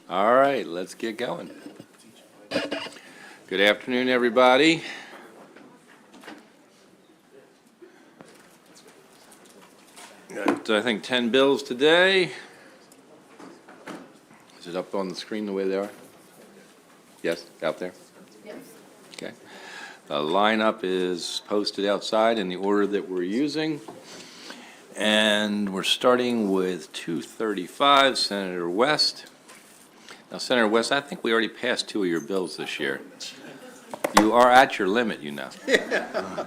All right, let's get going. Good afternoon, everybody. Got, I think, 10 bills today. Is it up on the screen the way they are? Yes, out there? Yes. Okay. The lineup is posted outside in the order that we're using. And we're starting with 235, Senator West. Now, Senator West, I think we already passed 2 of your bills this year. You are at your limit, you know. Yeah.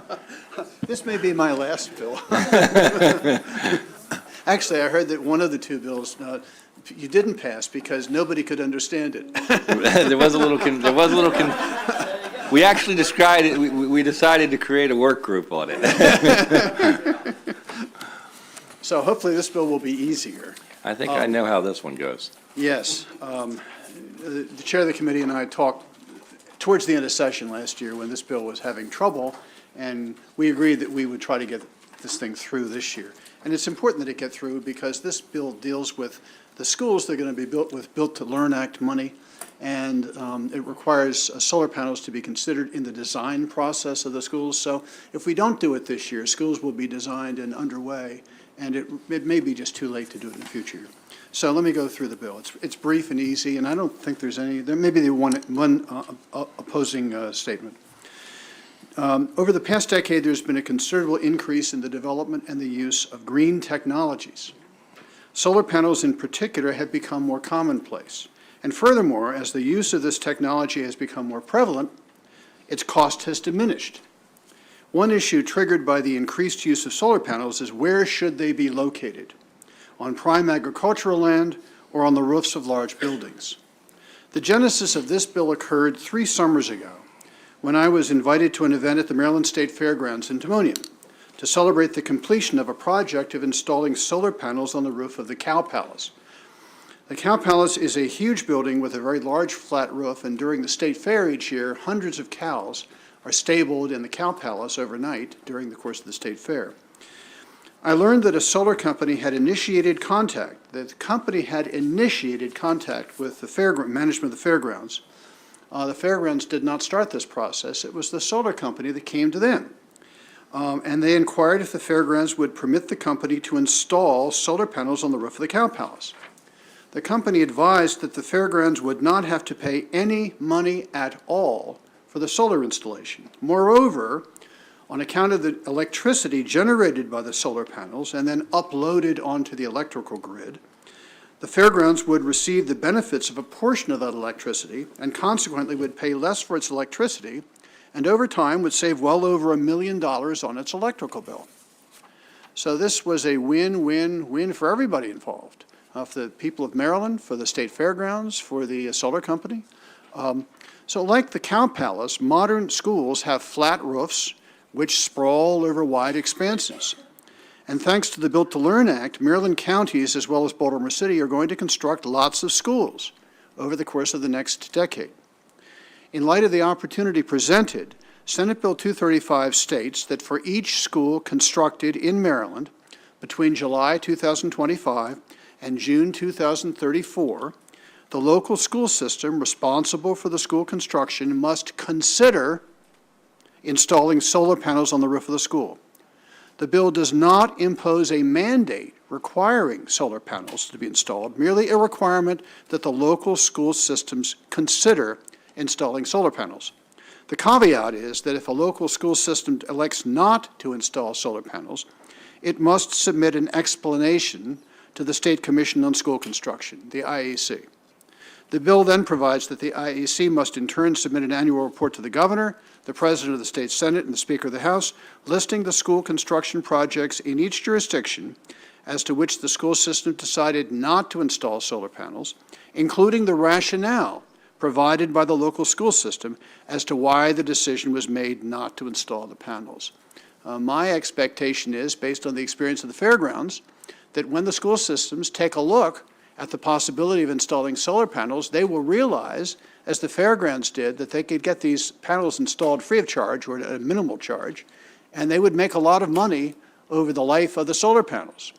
This may be my last bill. Actually, I heard that one of the 2 bills you didn't pass because nobody could understand it. There was a little. We actually described it. We decided to create a work group on it. So hopefully this bill will be easier. I think I know how this one goes. Yes. The chair of the committee and I talked towards the end of session last year when this bill was having trouble, and we agreed that we would try to get this thing through this year. And it's important that it get through because this bill deals with the schools that are going to be built with Built to Learn Act money, and it requires solar panels to be considered in the design process of the schools. So if we don't do it this year, schools will be designed and underway, and it may be just too late to do it in the future. So let me go through the bill. It's brief and easy, and I don't think there's any, there may be the one opposing statement. Over the past decade, there's been a considerable increase in the development and the use of green technologies. Solar panels in particular have become more commonplace. And furthermore, as the use of this technology has become more prevalent, its cost has diminished. One issue triggered by the increased use of solar panels is where should they be located? On prime agricultural land or on the roofs of large buildings? The genesis of this bill occurred 3 summers ago when I was invited to an event at the Maryland State Fairgrounds in Timonium to celebrate the completion of a project of installing solar panels on the roof of the Cow Palace. The Cow Palace is a huge building with a very large flat roof, and during the State Fair each year, hundreds of cows are stabled in the Cow Palace overnight during the course of the State Fair. I learned that a solar company had initiated contact, with the management of the fairgrounds. The fairgrounds did not start this process. It was the solar company that came to them. And they inquired if the fairgrounds would permit the company to install solar panels on the roof of the Cow Palace. The company advised that the fairgrounds would not have to pay any money at all for the solar installation. Moreover, on account of the electricity generated by the solar panels and then uploaded onto the electrical grid, the fairgrounds would receive the benefits of a portion of that electricity and consequently would pay less for its electricity and over time would save well over $1 million on its electrical bill. So this was a win-win-win for everybody involved, for the people of Maryland, for the state fairgrounds, for the solar company. So like the Cow Palace, modern schools have flat roofs which sprawl over wide expanses. And thanks to the Built to Learn Act, Maryland counties as well as Baltimore City are going to construct lots of schools over the course of the next decade. In light of the opportunity presented, Senate Bill 235 states that for each school constructed in Maryland between July 2025 and June 2034, the local school system responsible for the school construction must consider installing solar panels on the roof of the school. The bill does not impose a mandate requiring solar panels to be installed, merely a requirement that the local school systems consider installing solar panels. The caveat is that if a local school system elects not to install solar panels, it must submit an explanation to the State Commission on School Construction, the IAC. The bill then provides that the IAC must in turn submit an annual report to the governor, the president of the state senate, and the speaker of the house, listing the school construction projects in each jurisdiction as to which the school system decided not to install solar panels, including the rationale provided by the local school system as to why the decision was made not to install the panels. My expectation is, based on the experience of the fairgrounds, that when the school systems take a look at the possibility of installing solar panels, they will realize, as the fairgrounds did, that they could get these panels installed free of charge or at a minimal charge, and they would make a lot of money over the life of the solar panels.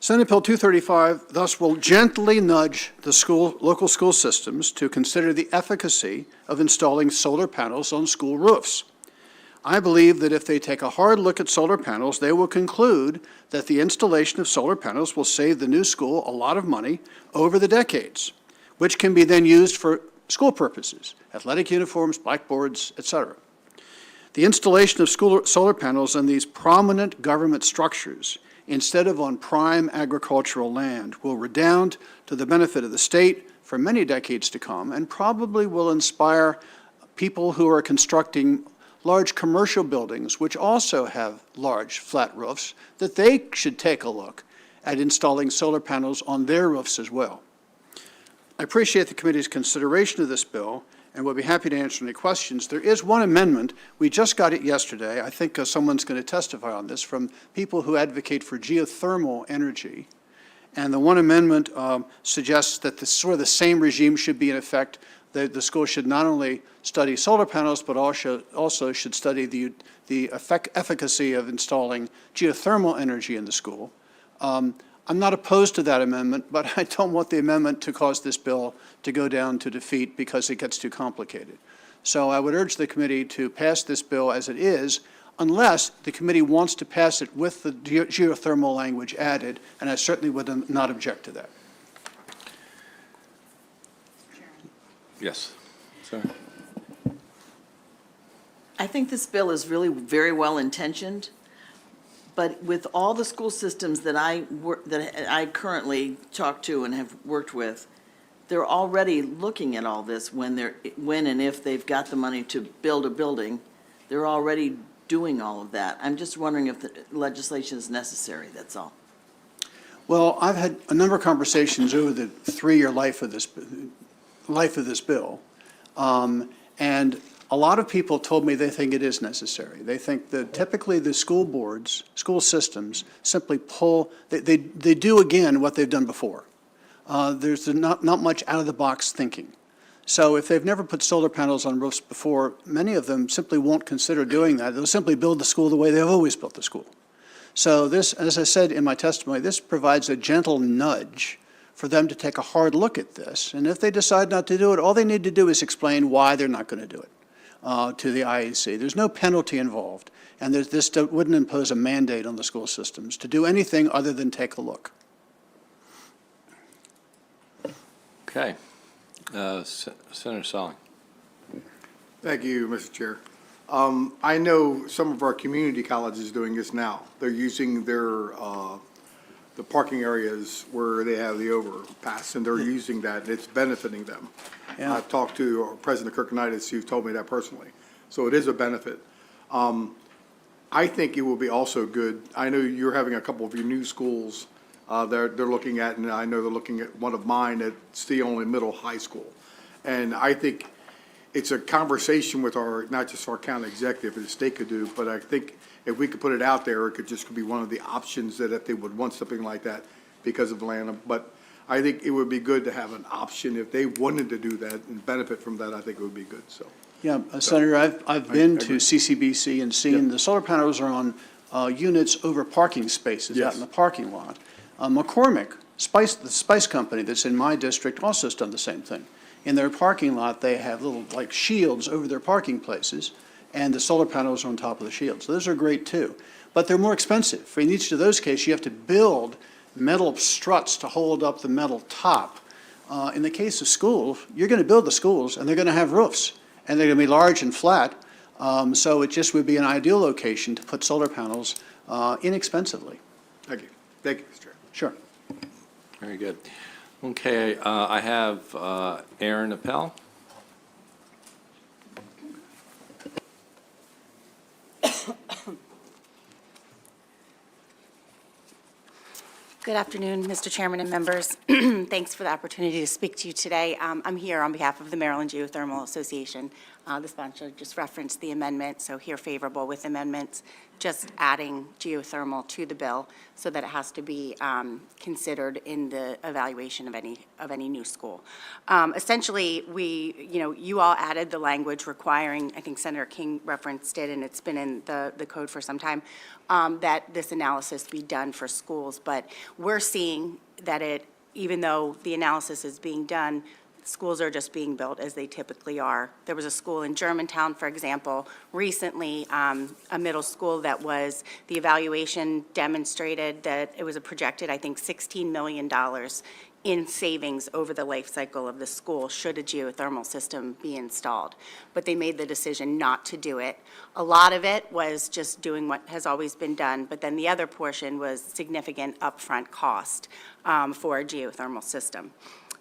Senate Bill 235 thus will gently nudge the local school systems to consider the efficacy of installing solar panels on school roofs. I believe that if they take a hard look at solar panels, they will conclude that the installation of solar panels will save the new school a lot of money over the decades, which can be then used for school purposes, athletic uniforms, blackboards, etc. The installation of solar panels on these prominent government structures instead of on prime agricultural land will redound to the benefit of the state for many decades to come, and probably will inspire people who are constructing large commercial buildings, which also have large flat roofs, that they should take a look at installing solar panels on their roofs as well. I appreciate the committee's consideration of this bill and will be happy to answer any questions. There is one amendment. We just got it yesterday. I think someone's going to testify on this from people who advocate for geothermal energy. And the one amendment suggests that sort of the same regime should be in effect. The school should not only study solar panels, but also should study the efficacy of installing geothermal energy in the school. I'm not opposed to that amendment, but I don't want the amendment to cause this bill to go down to defeat because it gets too complicated. So I would urge the committee to pass this bill as it is, unless the committee wants to pass it with the geothermal language added, and I certainly would not object to that. Yes, sir. I think this bill is really very well intentioned, but with all the school systems that I currently talk to and have worked with, they're already looking at all this when and if they've got the money to build a building. They're already doing all of that. I'm just wondering if the legislation is necessary, that's all. Well, I've had a number of conversations over the three-year life of this bill, and a lot of people told me they think it is necessary. They think that typically the school boards, school systems, simply they do again what they've done before. There's not much out-of-the-box thinking. So if they've never put solar panels on roofs before, many of them simply won't consider doing that. They'll simply build the school the way they've always built the school. So this, as I said in my testimony, this provides a gentle nudge for them to take a hard look at this. And if they decide not to do it, all they need to do is explain why they're not going to do it to the IEC. There's no penalty involved, and this wouldn't impose a mandate on the school systems to do anything other than take a look. Okay. Senator Solling. Thank you, Mr. Chair. I know some of our community colleges doing this now. They're using their the parking areas where they have the overpass, and they're using that, and it's benefiting them. Yeah. I've talked to President Kirkinitis, who told me that personally. So it is a benefit. I think it will be also good. I know you're having a couple of your new schools they're looking at, and I know they're looking at one of mine at the only middle high school. And I think it's a conversation with not just our county executive, but the state could do, but I think if we could put it out there, it could just be one of the options that if they would want something like that because of land. But I think it would be good to have an option if they wanted to do that and benefit from that. I think it would be good. So. Yeah, Senator, I've been to CCBC and seen the solar panels are on units over parking spaces out in the parking lot. McCormick, the spice company that's in my district, also has done the same thing. In their parking lot, they have little like shields over their parking places, and the solar panels are on top of the shields. So those are great too, but they're more expensive. For in each of those cases, you have to build metal struts to hold up the metal top. In the case of schools, you're going to build the schools, and they're going to have roofs, and they're going to be large and flat. So it just would be an ideal location to put solar panels inexpensively. Thank you. Thank you, Mr. Chair. Sure. Very good. Okay, I have Aaron Appel. Good afternoon, Mr. Chairman and members. Thanks for the opportunity to speak to you today. I'm here on behalf of the Maryland Geothermal Association. The sponsor just referenced the amendment, so here favorable with amendments, just adding geothermal to the bill so that it has to be considered in the evaluation of any new school. Essentially, you all added the language requiring, I think Senator King referenced it, and it's been in the code for some time, that this analysis be done for schools. But we're seeing that even though the analysis is being done, schools are just being built as they typically are. There was a school in Germantown, for example, recently, a middle school that the evaluation demonstrated that it was a projected, I think, $16 million in savings over the life cycle of the school should a geothermal system be installed. But they made the decision not to do it. A lot of it was just doing what has always been done, but then the other portion was significant upfront cost for a geothermal system.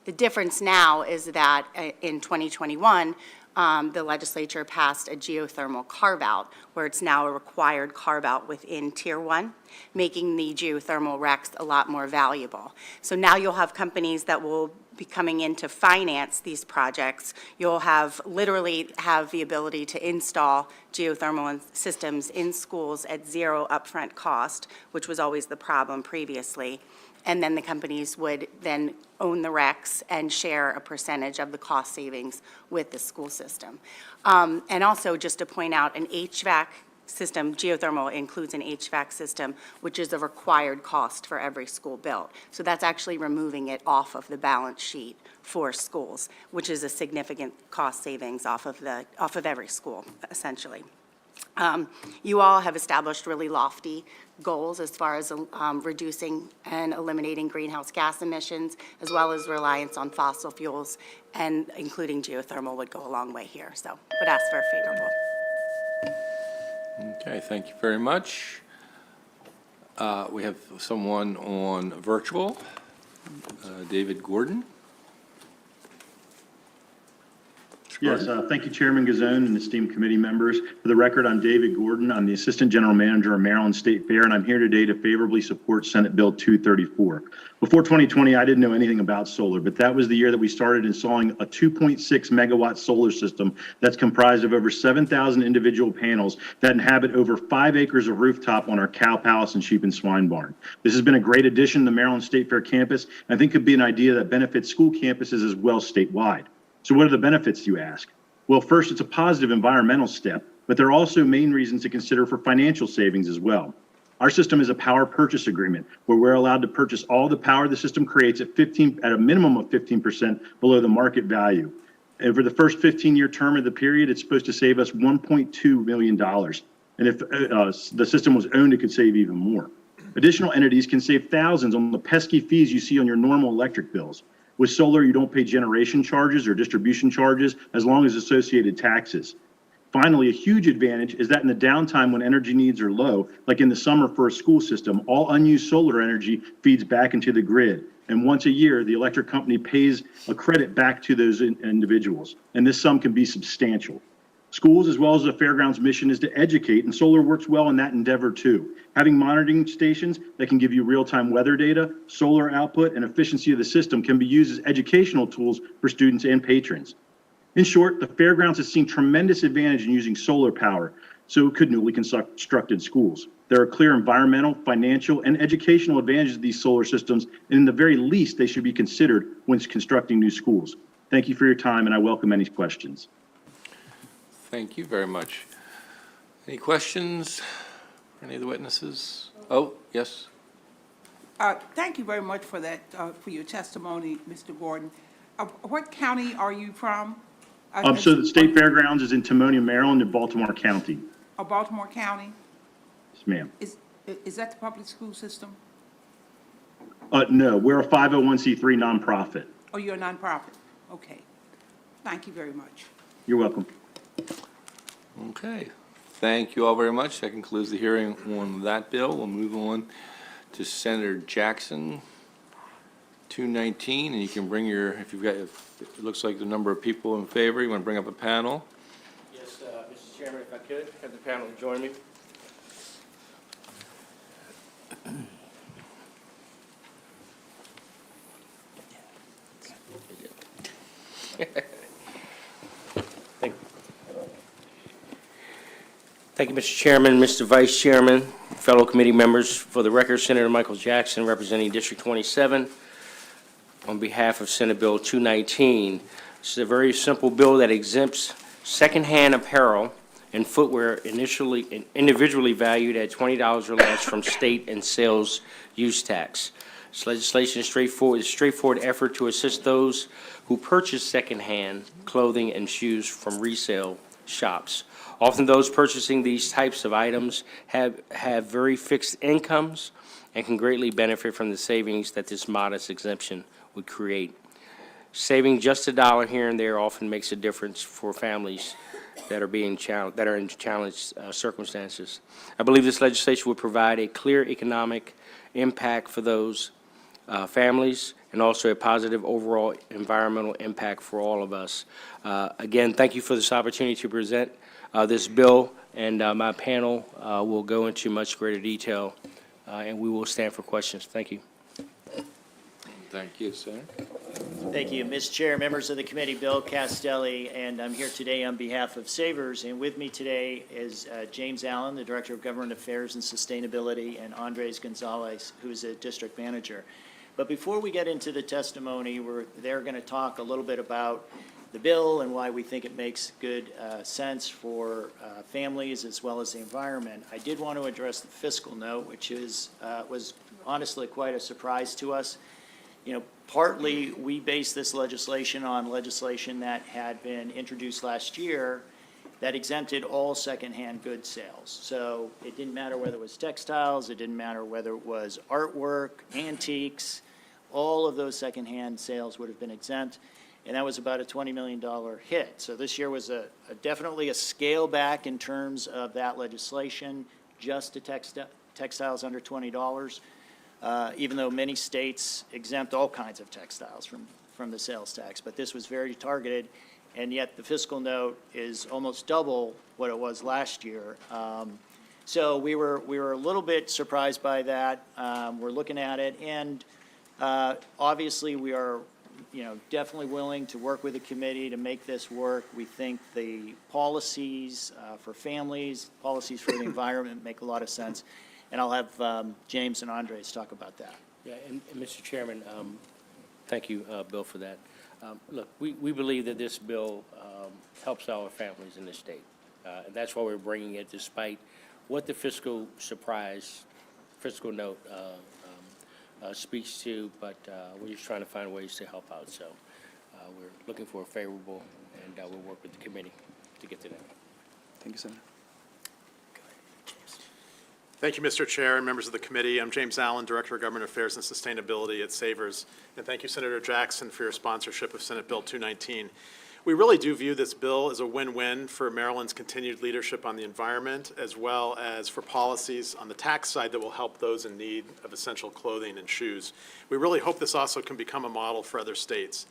The difference now is that in 2021, the legislature passed a geothermal carve-out, where it's now a required carve-out within Tier 1, making the geothermal RECs a lot more valuable. So now you'll have companies that will be coming in to finance these projects. You'll literally have the ability to install geothermal systems in schools at zero upfront cost, which was always the problem previously. And then the companies would then own the RECs and share a percentage of the cost savings with the school system. And also, just to point out, an HVAC system, geothermal includes an HVAC system, which is a required cost for every school built. So that's actually removing it off of the balance sheet for schools, which is a significant cost savings off of every school, essentially. You all have established really lofty goals as far as reducing and eliminating greenhouse gas emissions, as well as reliance on fossil fuels, and including geothermal would go a long way here. So would ask for a favorable. Okay, thank you very much. We have someone on virtual, David Gordon. Yes, thank you, Chairman Gazone and esteemed committee members. For the record, I'm David Gordon. I'm the Assistant General Manager of Maryland State Fair, and I'm here today to favorably support Senate Bill 234. Before 2020, I didn't know anything about solar, but that was the year that we started installing a 2.6 megawatt solar system that's comprised of over 7,000 individual panels that inhabit over 5 acres of rooftop on our cow palace and sheep and swine barn. This has been a great addition to the Maryland State Fair campus, and I think could be an idea that benefits school campuses as well statewide. So what are the benefits, you ask? Well, first, it's a positive environmental step, but there are also main reasons to consider for financial savings as well. Our system is a power purchase agreement where we're allowed to purchase all the power the system creates at a minimum of 15% below the market value. Over the first 15-year term of the period, it's supposed to save us $1.2 million. And if the system was owned, it could save even more. Additional entities can save thousands on the pesky fees you see on your normal electric bills. With solar, you don't pay generation charges or distribution charges as long as associated taxes. Finally, a huge advantage is that in the downtime when energy needs are low, like in the summer for a school system, all unused solar energy feeds back into the grid. And once a year, the electric company pays a credit back to those individuals. And this sum can be substantial. Schools, as well as the fairgrounds mission, is to educate, and solar works well in that endeavor too. Having monitoring stations that can give you real-time weather data, solar output, and efficiency of the system can be used as educational tools for students and patrons. In short, the fairgrounds has seen tremendous advantage in using solar power, so could newly constructed schools. There are clear environmental, financial, and educational advantages of these solar systems, and in the very least, they should be considered when constructing new schools. Thank you for your time, and I welcome any questions. Thank you very much. Any questions for any of the witnesses? Oh, yes. Thank you very much for that, for your testimony, Mr. Gordon. What county are you from? So the State Fairgrounds is in Timonium, Maryland, in Baltimore County. Baltimore County? Yes, ma'am. Is that the public school system? No, we're a 501c3 nonprofit. Oh, you're a nonprofit? Okay. Thank you very much. You're welcome. Okay. Thank you all very much. That concludes the hearing on that bill. We'll move on to Senator Jackson, 219, and you can bring if it looks like the number of people in favor, you want to bring up a panel? Yes, Mr. Chairman, if I could, have the panel join me. Thank you. Thank you, Mr. Chairman, Mr. Vice Chairman, fellow committee members. For the record, Senator Michael Jackson, representing District 27, on behalf of Senate Bill 219. This is a very simple bill that exempts secondhand apparel and footwear individually valued at $20 or less from state and sales use tax. This legislation is a straightforward effort to assist those who purchase secondhand clothing and shoes from resale shops. Often those purchasing these types of items have very fixed incomes and can greatly benefit from the savings that this modest exemption would create. Saving just $1 here and there often makes a difference for families that are in challenged circumstances. I believe this legislation would provide a clear economic impact for those families and also a positive overall environmental impact for all of us. Again, thank you for this opportunity to present this bill, and my panel will go into much greater detail, and we will stand for questions. Thank you. Thank you, Senator. Thank you, Mr. Chair, members of the committee, Bill Castelli, and I'm here today on behalf of Savers, and with me today is James Allen, the Director of Government Affairs and Sustainability, and Andres Gonzalez, who's a district manager. But before we get into the testimony, they're going to talk a little bit about the bill and why we think it makes good sense for families as well as the environment. I did want to address the fiscal note, which was honestly quite a surprise to us. You know, partly we based this legislation on legislation that had been introduced last year that exempted all secondhand goods sales. So it didn't matter whether it was textiles, it didn't matter whether it was artwork, antiques, all of those secondhand sales would have been exempt. And that was about a $20 million hit. So this year was definitely a scale back in terms of that legislation, just to textiles under $20. Even though many states exempt all kinds of textiles from the sales tax. But this was very targeted, and yet the fiscal note is almost double what it was last year. So we were a little bit surprised by that. We're looking at it, and obviously we are definitely willing to work with the committee to make this work. We think the policies for families, policies for the environment make a lot of sense. And I'll have James and Andres talk about that. Yeah, and Mr. Chairman, thank you, Bill, for that. Look, we believe that this bill helps our families in this state. And that's why we're bringing it, despite what the fiscal note speaks to, but we're just trying to find ways to help out. So we're looking for a favorable, and we'll work with the committee to get to that. Thank you, Senator. Thank you, Mr. Chair and members of the committee. I'm James Allen, Director of Government Affairs and Sustainability at Savers. And thank you, Senator Jackson, for your sponsorship of Senate Bill 219. We really do view this bill as a win-win for Maryland's continued leadership on the environment, as well as for policies on the tax side that will help those in need of essential clothing and shoes. We really hope this also can become a model for other states.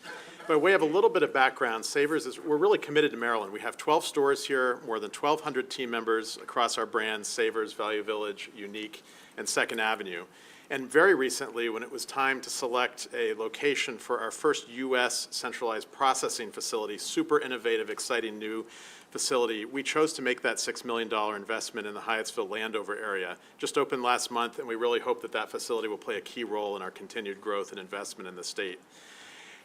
By way of a little bit of background, Savers we're really committed to Maryland. We have 12 stores here, more than 1,200 team members across our brands, Savers, Value Village, Unique, and 2nd Avenue. And very recently, when it was time to select a location for our first U.S. centralized processing facility, super innovative, exciting new facility, we chose to make that $6 million investment in the Hyattsville Landover area. Just opened last month, and we really hope that that facility will play a key role in our continued growth and investment in the state.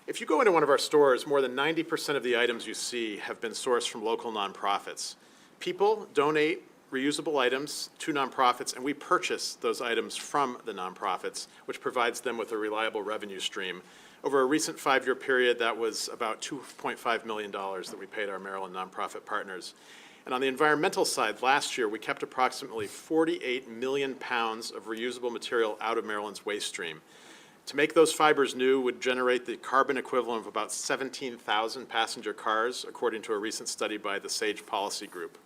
If you go into one of our stores, more than 90% of the items you see have been sourced from local nonprofits. People donate reusable items to nonprofits, and we purchase those items from the nonprofits, which provides them with a reliable revenue stream. Over a recent 5-year period, that was about $2.5 million that we paid our Maryland nonprofit partners. And on the environmental side, last year, we kept approximately 48 million pounds of reusable material out of Maryland's waste stream. To make those fibers new would generate the carbon equivalent of about 17,000 passenger cars, according to a recent study by the SAGE Policy Group.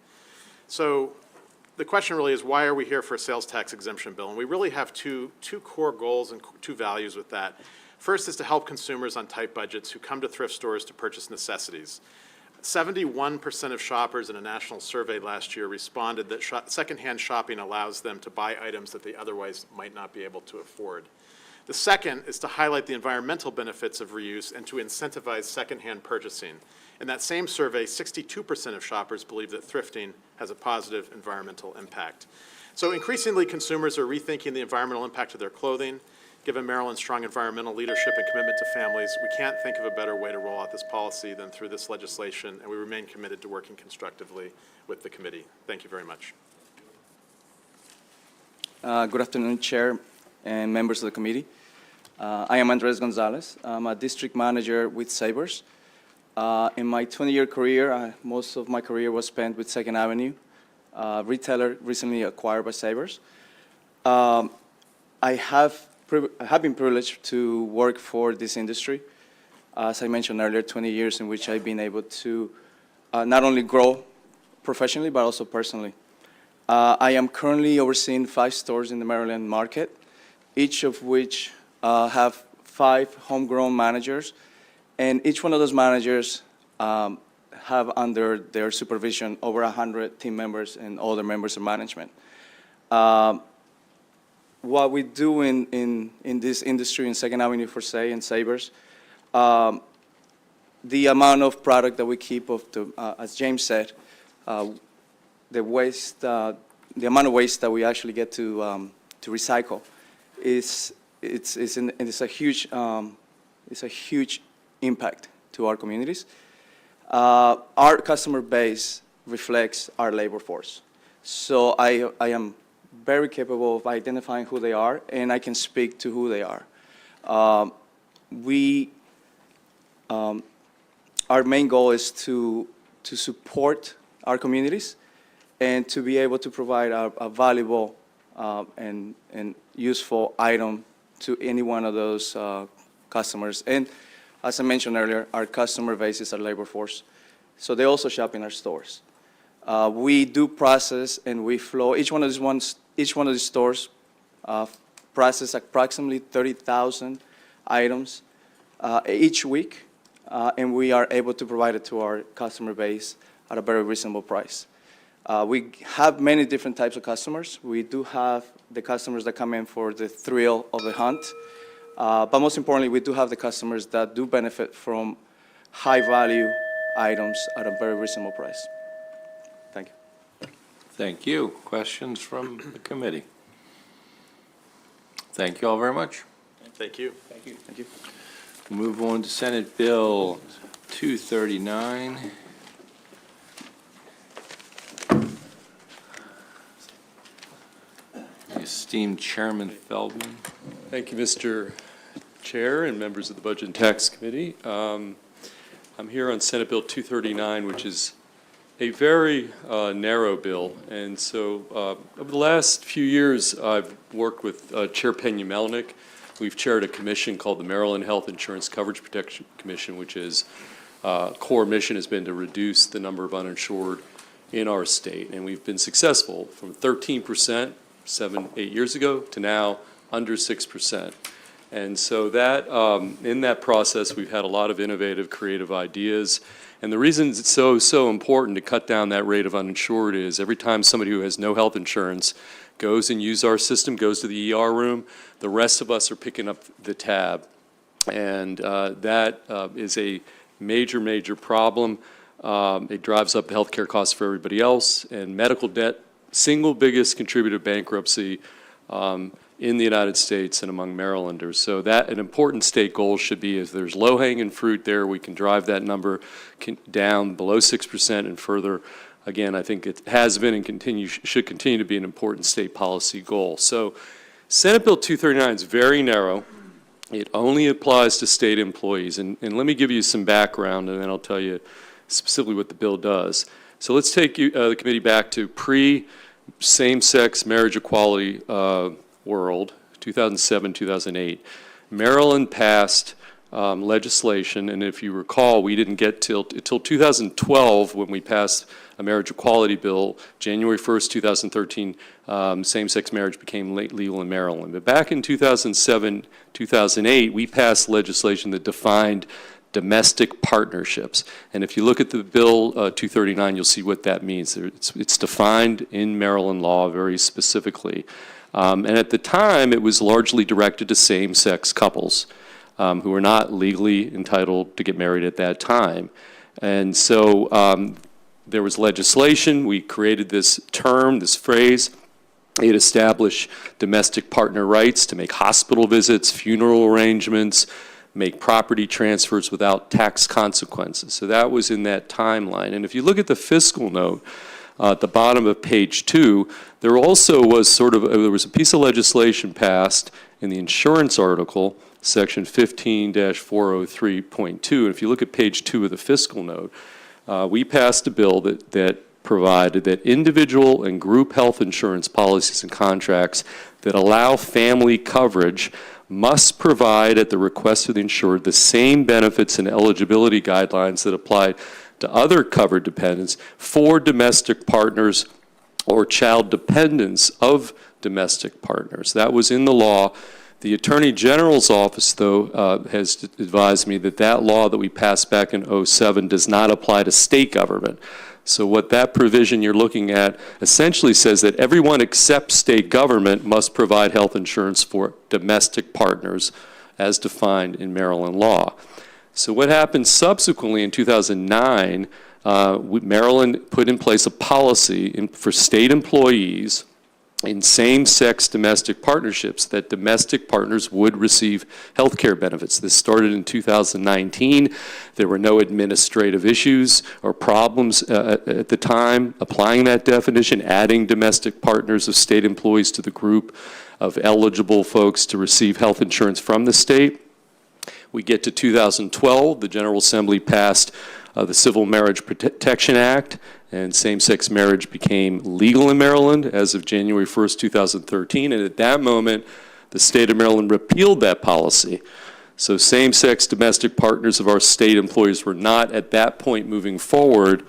So the question really is, why are we here for a sales tax exemption bill? And we really have two core goals and two values with that. First is to help consumers on tight budgets who come to thrift stores to purchase necessities. 71% of shoppers in a national survey last year responded that secondhand shopping allows them to buy items that they otherwise might not be able to afford. The second is to highlight the environmental benefits of reuse and to incentivize secondhand purchasing. In that same survey, 62% of shoppers believe that thrifting has a positive environmental impact. So increasingly, consumers are rethinking the environmental impact of their clothing. Given Maryland's strong environmental leadership and commitment to families, we can't think of a better way to roll out this policy than through this legislation, and we remain committed to working constructively with the committee. Thank you very much. Good afternoon, Chair and members of the committee. I am Andres Gonzalez. I'm a district manager with Sabres. In my 20-year career, most of my career was spent with Second Avenue, a retailer recently acquired by Sabres. I have been privileged to work for this industry. As I mentioned earlier, 20 years in which I've been able to not only grow professionally, but also personally. I am currently overseeing 5 stores in the Maryland market, each of which have 5 homegrown managers, and each one of those managers have under their supervision over 100 team members and other members of management. What we do in this industry in Second Avenue for say and Sabres, the amount of product that we keep of the, as James said, the waste, the amount of waste that we actually get to recycle it's a huge impact to our communities. Our customer base reflects our labor force, so I am very capable of identifying who they are, and I can speak to who they are. Our main goal is to support our communities and to be able to provide a valuable and useful item to any one of those customers. And as I mentioned earlier, our customer base is our labor force, so they also shop in our stores. We do process and we flow. Each one of these stores process approximately 30,000 items each week, and we are able to provide it to our customer base at a very reasonable price. We have many different types of customers. We do have the customers that come in for the thrill of the hunt, but most importantly, we do have the customers that do benefit from high-value items at a very reasonable price. Thank you. Thank you. Questions from the committee? Thank you all very much. Thank you. Thank you. Move on to Senate Bill 239. The esteemed Chairman Feldman. Thank you, Mr. Chair and members of the Budget and Tax Committee. I'm here on Senate Bill 239, which is a very narrow bill. And so over the last few years, I've worked with Chair Pena-Melnick. We've chaired a commission called the Maryland Health Insurance Coverage Protection Commission, which is core mission has been to reduce the number of uninsured in our state. And we've been successful from 13% 7-8 years ago to now under 6%. And so that in that process, we've had a lot of innovative, creative ideas. And the reason it's so important to cut down that rate of uninsured is every time somebody who has no health insurance goes and uses our system, goes to the ER room, the rest of us are picking up the tab. And that is a major problem. It drives up the healthcare costs for everybody else, and medical debt, single biggest contributor to bankruptcy in the United States and among Marylanders. So that an important state goal should be if there's low-hanging fruit there, we can drive that number down below 6% and further. Again, I think it has been and should continue to be an important state policy goal. So Senate Bill 239 is very narrow. It only applies to state employees. And let me give you some background, and then I'll tell you specifically what the bill does. So let's take the committee back to pre-same-sex marriage equality world, 2007, 2008. Maryland passed legislation, and if you recall, we didn't get till 2012 when we passed a marriage equality bill. January 1st, 2013, same-sex marriage became legal in Maryland. But back in 2007, 2008, we passed legislation that defined domestic partnerships. And if you look at the bill 239, you'll see what that means. It's defined in Maryland law very specifically. And at the time, it was largely directed to same-sex couples who were not legally entitled to get married at that time. And so there was legislation. We created this term, this phrase. It established domestic partner rights to make hospital visits, funeral arrangements, make property transfers without tax consequences. So that was in that timeline. And if you look at the fiscal note at the bottom of page 2, there also was there was a piece of legislation passed in the insurance article, section 15-403.2. And if you look at page 2 of the fiscal note, we passed a bill that provided that individual and group health insurance policies and contracts that allow family coverage must provide at the request of the insured the same benefits and eligibility guidelines that apply to other covered dependents for domestic partners or child dependents of domestic partners. That was in the law. The Attorney General's office, though, has advised me that that law that we passed back in '07 does not apply to state government. So what that provision you're looking at essentially says that everyone except state government must provide health insurance for domestic partners as defined in Maryland law. So what happened subsequently in 2009, Maryland put in place a policy for state employees in same-sex domestic partnerships that domestic partners would receive health care benefits. This started in 2019. There were no administrative issues or problems at the time applying that definition, adding domestic partners of state employees to the group of eligible folks to receive health insurance from the state. We get to 2012, the General Assembly passed the Civil Marriage Protection Act, and same-sex marriage became legal in Maryland as of January 1st, 2013. And at that moment, the state of Maryland repealed that policy. So same-sex domestic partners of our state employees were not, at that point moving forward,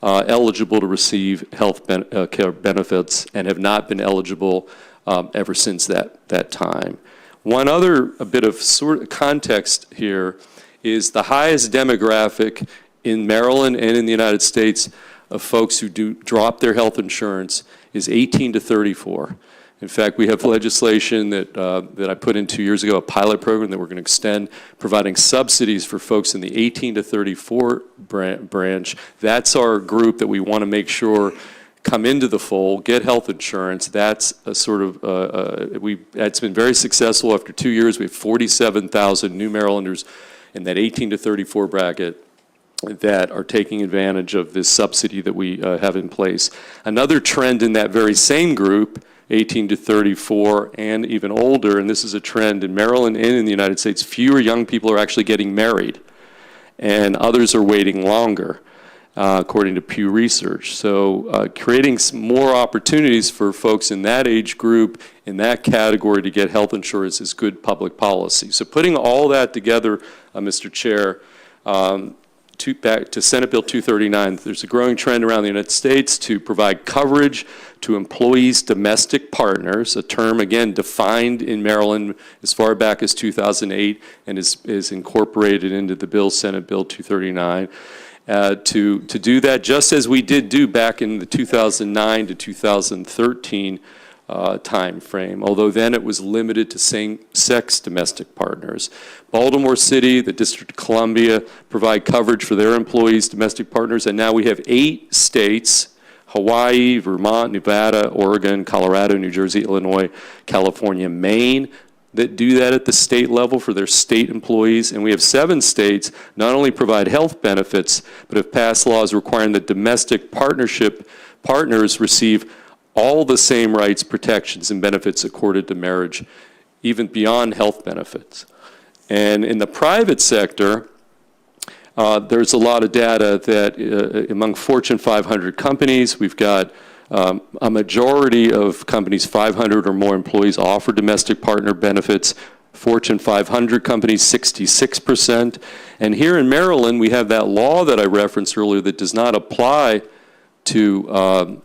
eligible to receive health care benefits and have not been eligible ever since that time. One other bit of sort of context here is the highest demographic in Maryland and in the United States of folks who do drop their health insurance is 18 to 34. In fact, we have legislation that I put in 2 years ago, a pilot program that we're going to extend, providing subsidies for folks in the 18 to 34 branch. That's our group that we want to make sure come into the fold, get health insurance. That's a sort of, it's been very successful. After 2 years, we have 47,000 new Marylanders in that 18 to 34 bracket that are taking advantage of this subsidy that we have in place. Another trend in that very same group, 18 to 34 and even older, and this is a trend in Maryland and in the United States, fewer young people are actually getting married, and others are waiting longer, according to Pew Research. So creating some more opportunities for folks in that age group, in that category, to get health insurance is good public policy. So putting all that together, Mr. Chair, back to Senate Bill 239, there's a growing trend around the United States to provide coverage to employees' domestic partners, a term, again, defined in Maryland as far back as 2008 and is incorporated into the bill, Senate Bill 239, to do that just as we did do back in the 2009 to 2013 time frame, although then it was limited to same-sex domestic partners. Baltimore City, the District of Columbia provide coverage for their employees' domestic partners, and now we have 8 states, Hawaii, Vermont, Nevada, Oregon, Colorado, New Jersey, Illinois, California, Maine, that do that at the state level for their state employees. And we have 7 states not only provide health benefits, but have passed laws requiring that domestic partners receive all the same rights, protections, and benefits accorded to marriage, even beyond health benefits. And in the private sector, there's a lot of data that among Fortune 500 companies, we've got a majority of companies, 500 or more employees, offer domestic partner benefits. Fortune 500 companies, 66%. And here in Maryland, we have that law that I referenced earlier that does not apply to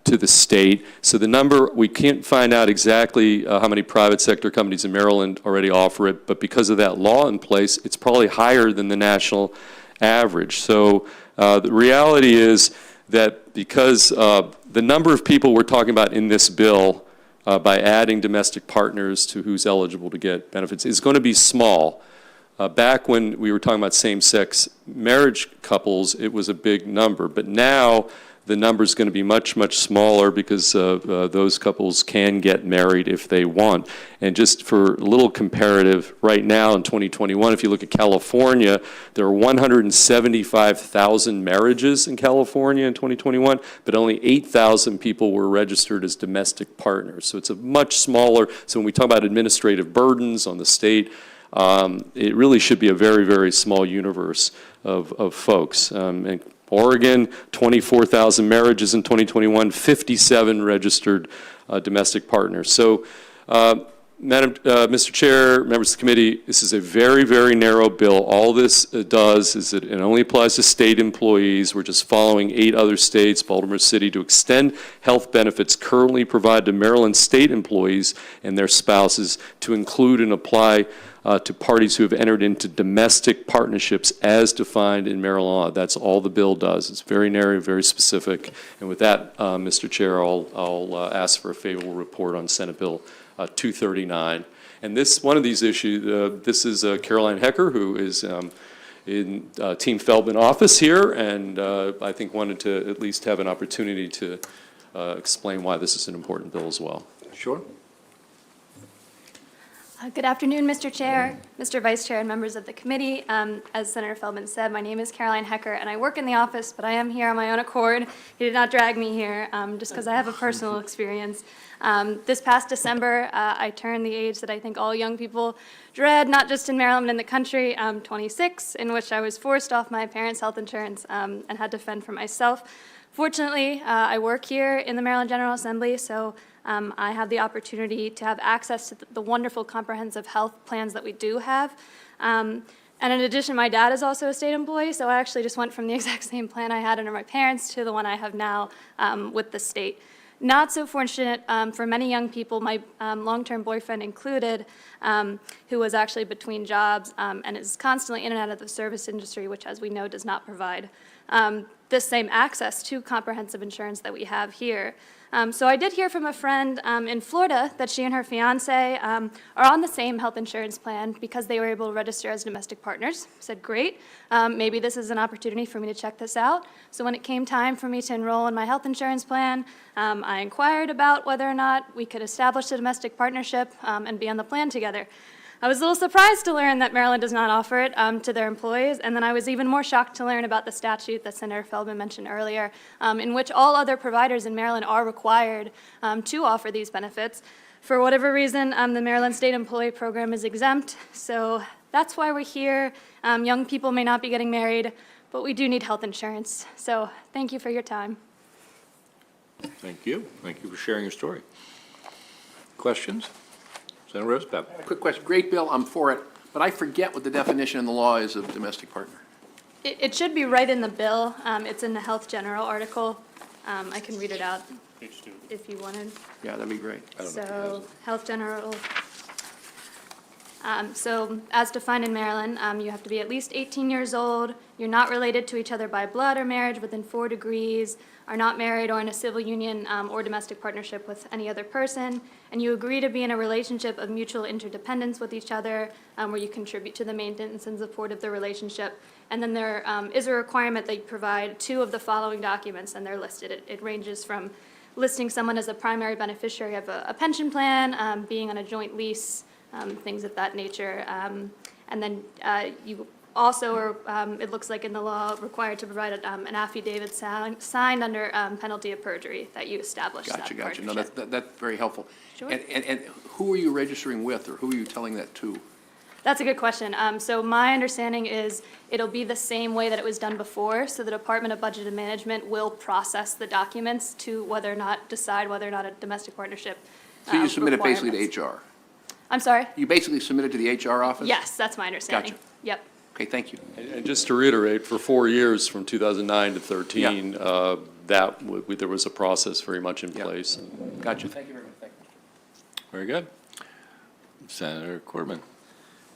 the state. So the number, we can't find out exactly how many private sector companies in Maryland already offer it, but because of that law in place, it's probably higher than the national average. So the reality is that because the number of people we're talking about in this bill by adding domestic partners to who's eligible to get benefits is going to be small. Back when we were talking about same-sex marriage couples, it was a big number, but now the number is going to be much, much smaller because those couples can get married if they want. And just for a little comparative, right now in 2021, if you look at California, there are 175,000 marriages in California in 2021, but only 8,000 people were registered as domestic partners. So it's a much smaller, so when we talk about administrative burdens on the state, it really should be a very, very small universe of folks. And Oregon, 24,000 marriages in 2021, 57 registered domestic partners. So, Mr. Chair, members of the committee, this is a very, very narrow bill. All this does is it only applies to state employees. We're just following 8 other states, Baltimore City, to extend health benefits currently provided to Maryland state employees and their spouses to include and apply to parties who have entered into domestic partnerships as defined in Maryland law. That's all the bill does. It's very narrow, very specific. And with that, Mr. Chair, I'll ask for a favorable report on Senate Bill 239. And this, one of these issues, this is Caroline Hecker, who is in Team Feldman office here, and I think wanted to at least have an opportunity to explain why this is an important bill as well. Sure. Good afternoon, Mr. Chair, Mr. Vice Chair, and members of the committee. As Senator Feldman said, my name is Caroline Hecker, and I work in the office, but I am here on my own accord. He did not drag me here, just because I have a personal experience. This past December, I turned the age that I think all young people dread, not just in Maryland, but in the country, 26, in which I was forced off my parents' health insurance and had to fend for myself. Fortunately, I work here in the Maryland General Assembly, so I have the opportunity to have access to the wonderful comprehensive health plans that we do have. And in addition, my dad is also a state employee, so I actually just went from the exact same plan I had under my parents to the one I have now with the state. Not so fortunate for many young people, my long-term boyfriend included, who was actually between jobs and is constantly in and out of the service industry, which, as we know, does not provide this same access to comprehensive insurance that we have here. So I did hear from a friend in Florida that she and her fiance are on the same health insurance plan because they were able to register as domestic partners. I said, great, maybe this is an opportunity for me to check this out. So when it came time for me to enroll in my health insurance plan, I inquired about whether or not we could establish a domestic partnership and be on the plan together. I was a little surprised to learn that Maryland does not offer it to their employees, and then I was even more shocked to learn about the statute that Senator Feldman mentioned earlier, in which all other providers in Maryland are required to offer these benefits. For whatever reason, the Maryland State Employee Program is exempt, so that's why we're here. Young people may not be getting married, but we do need health insurance. So thank you for your time. Thank you. Thank you for sharing your story. Questions? Senator Rosebeth. Quick question. Great bill, I'm for it, but I forget what the definition in the law is of domestic partner. It should be right in the bill. It's in the Health General article. I can read it out if you wanted. Yeah, that'd be great. So, Health General. So, as defined in Maryland, you have to be at least 18 years old. You're not related to each other by blood or marriage within 4 degrees, are not married or in a civil union or domestic partnership with any other person, and you agree to be in a relationship of mutual interdependence with each other, where you contribute to the maintenance and support of the relationship. And then there is a requirement that you provide 2 of the following documents, and they're listed. It ranges from listing someone as a primary beneficiary of a pension plan, being on a joint lease, things of that nature. And then you also are, it looks like in the law, required to provide an affidavit signed under penalty of perjury that you establish that Gotcha. partnership. No, that's very helpful. Sure. And who are you registering with, or who are you telling that to? That's a good question. So my understanding is it'll be the same way that it was done before. So the Department of Budget and Management will process the documents to decide whether or not a domestic partnership So you submit it basically requirements. to HR? I'm sorry? You basically submit it to the HR office? Yes, that's my understanding. Gotcha. Yep. Okay, thank you. And just to reiterate, for 4 years, from 2009 to 13, there was a process very much in place. Gotcha. Thank you very much. Thank you. Very good. Senator Corbin.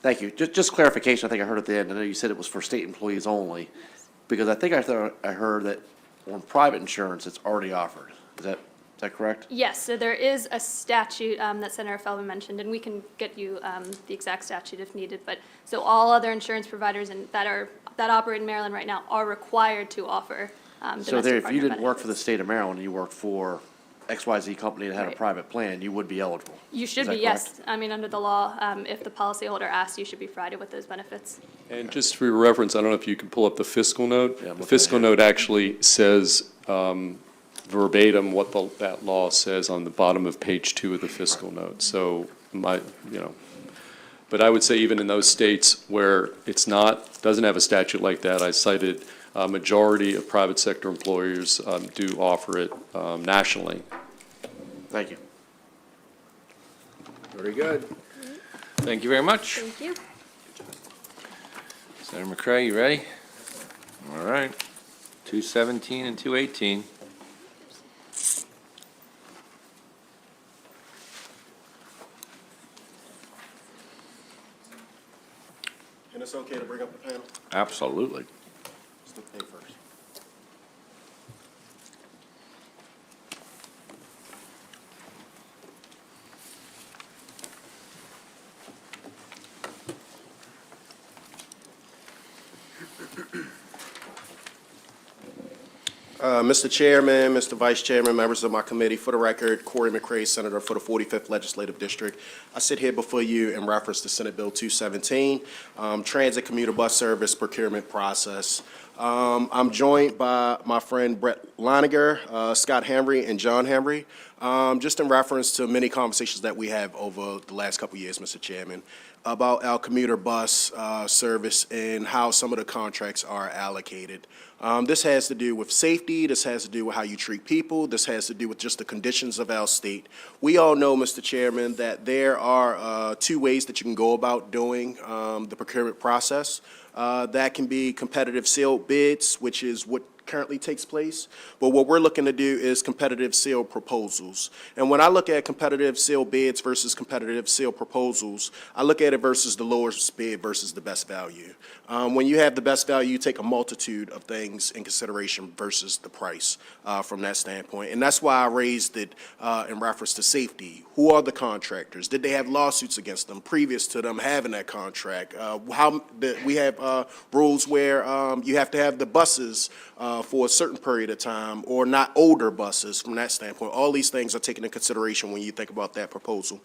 Thank you. Just clarification, I think I heard at the end, I know you said it was for state employees only, because I think I heard that on private insurance, it's already offered. Is that that correct? Yes, so there is a statute that Senator Feldman mentioned, and we can get you the exact statute if needed. But so all other insurance providers that operate in Maryland right now are required to offer domestic So there, if partner you didn't work for the benefits. state of Maryland, you worked for XYZ company that had a Right. private plan, you would be eligible. You should Is that be, yes. I mean, under the law, if the policyholder asks, you should be provided with those benefits. And just for your reference, I don't know if you can pull up the fiscal note. Yeah, I'm The looking fiscal at it. note actually says verbatim what that law says on the bottom of page 2 of the fiscal note. So but I would say even in those states where it's doesn't have a statute like that, I cited a majority of private sector employers do offer it nationally. Thank you. Very good. Thank you very much. Thank you. Senator McCray, you ready? All right. 217 and 218. And it's okay to bring up the panel? Absolutely. Let's do the thing first. Mr. Chairman, Mr. Vice Chairman, members of my committee, for the record, Corey McCray, Senator for the 45th Legislative District. I sit here before you in reference to Senate Bill 217, Transit Commuter Bus Service Procurement Process. I'm joined by my friend Brett Leiniger, Scott Henry, and John Henry, just in reference to many conversations that we have over the last couple of years, Mr. Chairman, about our commuter bus service and how some of the contracts are allocated. This has to do with safety, this has to do with how you treat people, this has to do with just the conditions of our state. We all know, Mr. Chairman, that there are 2 ways that you can go about doing the procurement process. That can be competitive sealed bids, which is what currently takes place. But what we're looking to do is competitive sealed proposals. And when I look at competitive sealed bids versus competitive sealed proposals, I look at it versus the lowest bid versus the best value. When you have the best value, you take a multitude of things in consideration versus the price from that standpoint. And that's why I raised it in reference to safety. Who are the contractors? Did they have lawsuits against them previous to them having that contract? We have rules where you have to have the buses for a certain period of time, or not older buses from that standpoint. All these things are taken into consideration when you think about that proposal.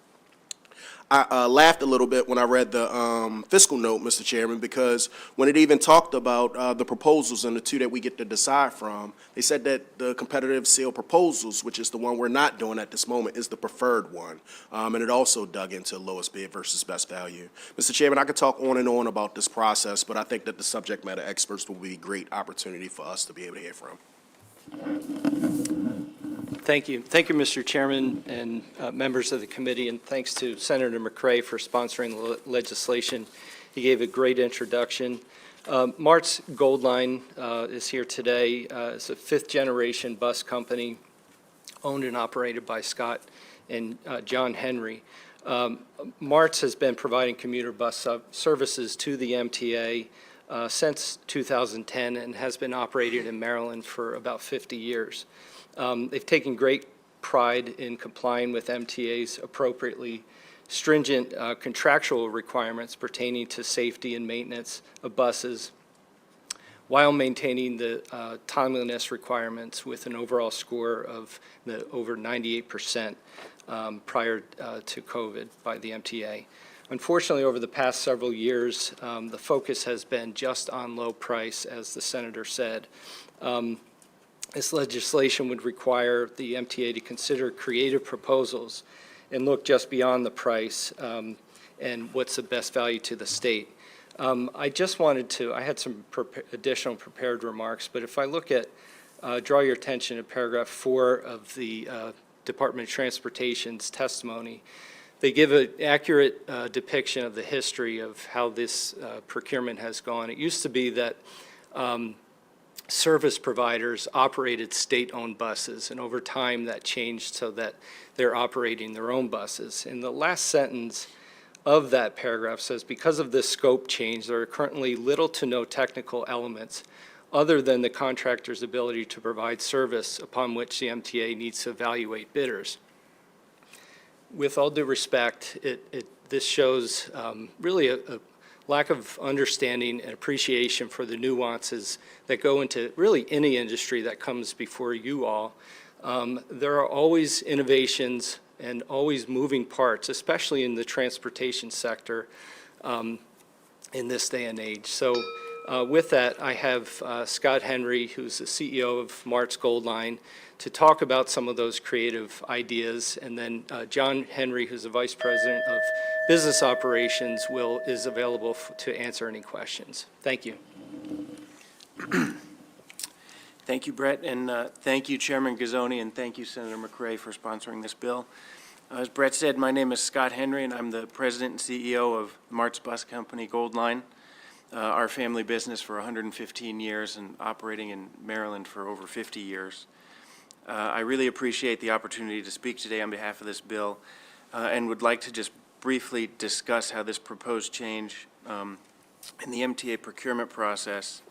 I laughed a little bit when I read the fiscal note, Mr. Chairman, because when it even talked about the proposals and the 2 that we get to decide from, they said that the competitive sale proposals, which is the one we're not doing at this moment, is the preferred one. And it also dug into lowest bid versus best value. Mr. Chairman, I could talk on and on about this process, but I think that the subject matter experts will be a great opportunity for us to be able to hear from. Thank you. Thank you, Mr. Chairman and members of the committee, and thanks to Senator McCray for sponsoring the legislation. He gave a great introduction. Mart's Gold Line is here today. It's a 5th-generation bus company owned and operated by Scott and John Henry. Mart's has been providing commuter bus services to the MTA since 2010 and has been operated in Maryland for about 50 years. They've taken great pride in complying with MTA's appropriately stringent contractual requirements pertaining to safety and maintenance of buses, while maintaining the timeliness requirements with an overall score of over 98% prior to COVID by the MTA. Unfortunately, over the past several years, the focus has been just on low price, as the senator said. This legislation would require the MTA to consider creative proposals and look just beyond the price and what's the best value to the state. I just wanted to, I had some additional prepared remarks, but if I look at, draw your attention to paragraph 4 of the Department of Transportation's testimony. They give an accurate depiction of the history of how this procurement has gone. It used to be that service providers operated state-owned buses, and over time that changed so that they're operating their own buses. And the last sentence of that paragraph says, because of this scope change, there are currently little to no technical elements other than the contractor's ability to provide service upon which the MTA needs to evaluate bidders. With all due respect, this shows really a lack of understanding and appreciation for the nuances that go into really any industry that comes before you all. There are always innovations and always moving parts, especially in the transportation sector in this day and age. So with that, I have Scott Henry, who's the CEO of Mart's Gold Line, to talk about some of those creative ideas, and then John Henry, who's the Vice President of Business Operations, is available to answer any questions. Thank you. Thank you, Brett, and thank you, Chairman Gazzoni, and thank you, Senator McRae, for sponsoring this bill. As Brett said, my name is Scott Henry, and I'm the President and CEO of Mart's Bus Company Gold Line, our family business for 115 years and operating in Maryland for over 50 years. I really appreciate the opportunity to speak today on behalf of this bill and would like to just briefly discuss how this proposed change in the MTA procurement process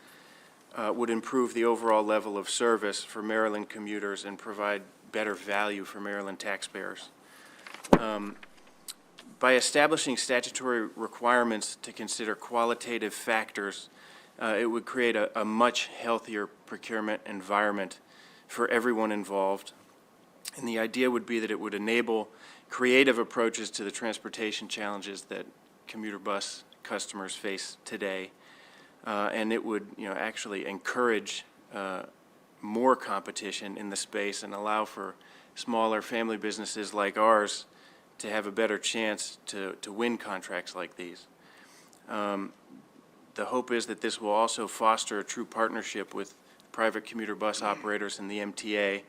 would improve the overall level of service for Maryland commuters and provide better value for Maryland taxpayers. By establishing statutory requirements to consider qualitative factors, it would create a much healthier procurement environment for everyone involved. And the idea would be that it would enable creative approaches to the transportation challenges that commuter bus customers face today. And it would, actually encourage more competition in the space and allow for smaller family businesses like ours to have a better chance to win contracts like these. The hope is that this will also foster a true partnership with private commuter bus operators and the MTA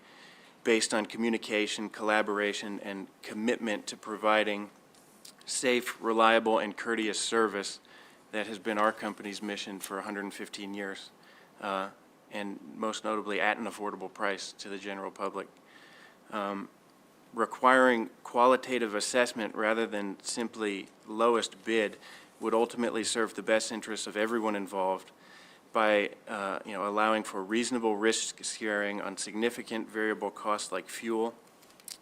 based on communication, collaboration, and commitment to providing safe, reliable, and courteous service that has been our company's mission for 115 years, and most notably at an affordable price to the general public. Requiring qualitative assessment rather than simply lowest bid would ultimately serve the best interests of everyone involved by allowing for reasonable risk sharing on significant variable costs like fuel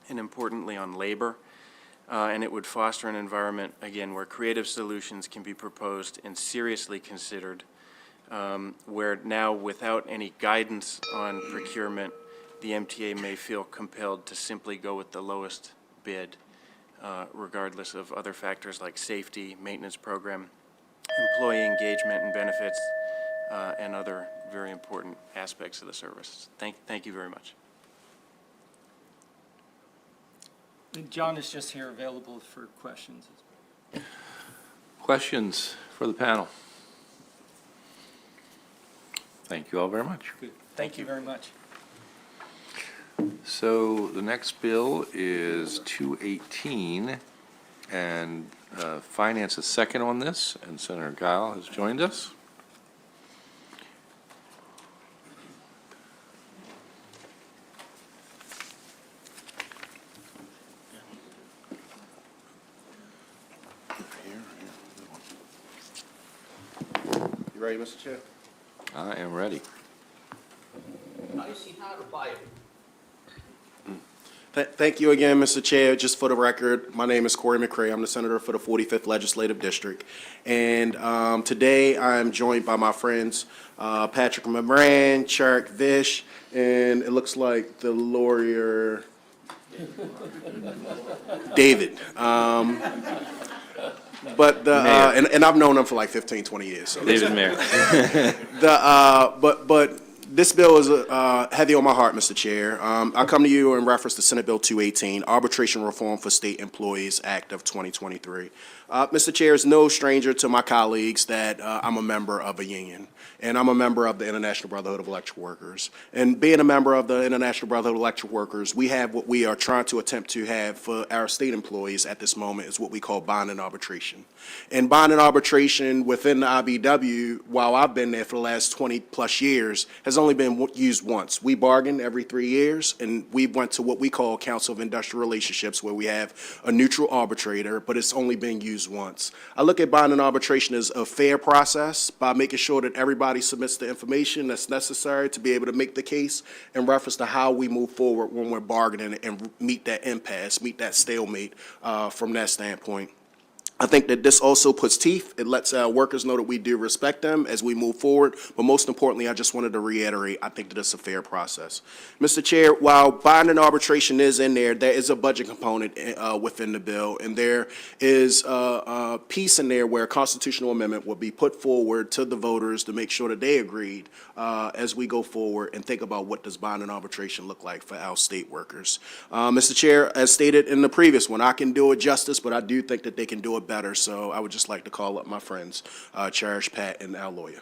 and importantly on labor. And it would foster an environment, again, where creative solutions can be proposed and seriously considered, where now without any guidance on procurement, the MTA may feel compelled to simply go with the lowest bid, regardless of other factors like safety, maintenance program, employee engagement and benefits, and other very important aspects of the service. Thank you very much. John is just here available for questions. Questions for the panel? Thank you all very much. Good. Thank you very much. So the next bill is 218, and Finance is second on this, and Senator Guile has joined us. You ready, Mr. Chair? I am ready. I see how to buy it. Thank you again, Mr. Chair. Just for the record, my name is Corey McRae. I'm the senator for the 45th Legislative District. And today I'm joined by my friends Patrick Moran, Charik Vish, and it looks like the lawyer David. But and I've known him for like 15, 20 years. So David Mayer. But this bill is heavy on my heart, Mr. Chair. I come to you in reference to Senate Bill 218, Arbitration Reform for State Employees Act of 2023. Mr. Chair, it's no stranger to my colleagues that I'm a member of a union, and I'm a member of the International Brotherhood of Electrical Workers. And being a member of the International Brotherhood of Electrical Workers, we have what we are trying to attempt to have for our state employees at this moment is what we call bond and arbitration. And bond and arbitration within the IBW, while I've been there for the last 20 plus years, has only been used once. We bargain every 3 years, and we went to what we call Council of Industrial Relationships, where we have a neutral arbitrator, but it's only been used once. I look at binding arbitration as a fair process by making sure that everybody submits the information that's necessary to be able to make the case in reference to how we move forward when we're bargaining and meet that impasse, meet that stalemate from that standpoint. I think that this also puts teeth. It lets our workers know that we do respect them as we move forward. But most importantly, I just wanted to reiterate, I think that it's a fair process. Mr. Chair, while binding arbitration is in there, there is a budget component within the bill. And there is a piece in there where a constitutional amendment will be put forward to the voters to make sure that they agreed as we go forward and think about what does binding arbitration look like for our state workers. Mr. Chair, as stated in the previous one, I can do it justice, but I do think that they can do it better, so I would just like to call up my friends, Cherish, Pat, and our lawyer.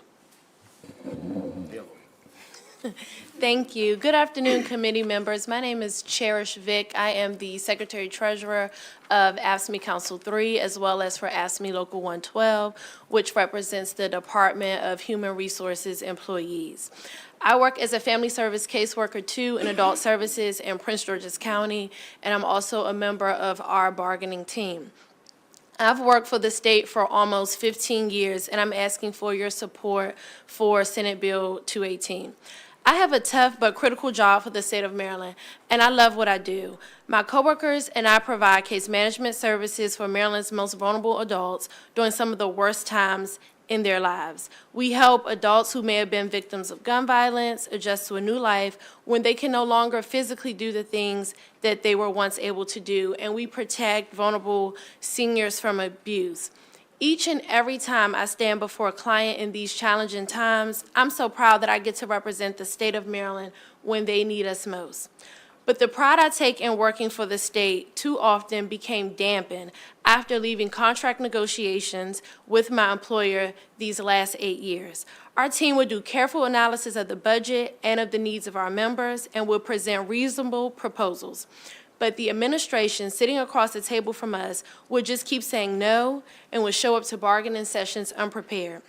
Thank you. Good afternoon, committee members. My name is Cherish Vick. I am the Secretary Treasurer of AFSCME Council 3, as well as for AFSCME Local 112, which represents the Department of Human Resources employees. I work as a family service caseworker, too, in adult services in Prince George's County, and I'm also a member of our bargaining team. I've worked for the state for almost 15 years, and I'm asking for your support for Senate Bill 218. I have a tough but critical job for the state of Maryland, and I love what I do. My coworkers and I provide case management services for Maryland's most vulnerable adults during some of the worst times in their lives. We help adults who may have been victims of gun violence adjust to a new life when they can no longer physically do the things that they were once able to do, and we protect vulnerable seniors from abuse. Each and every time I stand before a client in these challenging times, I'm so proud that I get to represent the state of Maryland when they need us most. But the pride I take in working for the state too often became dampened after leaving contract negotiations with my employer these last 8 years. Our team would do careful analysis of the budget and of the needs of our members and would present reasonable proposals. But the administration sitting across the table from us would just keep saying no and would show up to bargaining sessions unprepared.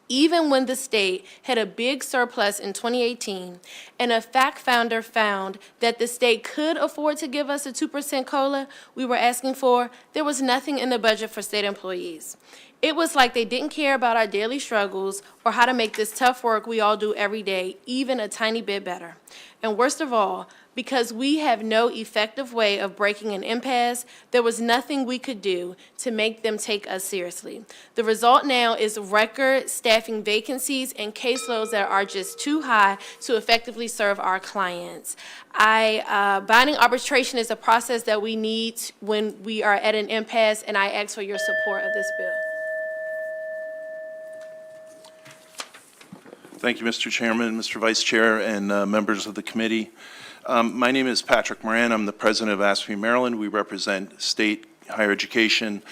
Even when the state had a big surplus in 2018 and a fact finder found that the state could afford to give us a 2% COLA we were asking for, there was nothing in the budget for state employees. It was like they didn't care about our daily struggles or how to make this tough work we all do every day even a tiny bit better. And worst of all, because we have no effective way of breaking an impasse, there was nothing we could do to make them take us seriously. The result now is record staffing vacancies and caseloads that are just too high to effectively serve our clients. Binding arbitration is a process that we need when we are at an impasse, and I ask for your support of this bill. Thank you, Mr. Chairman, Mr. Vice Chair, and members of the committee. My name is Patrick Moran. I'm the president of AFSCME Maryland. We represent state, higher education,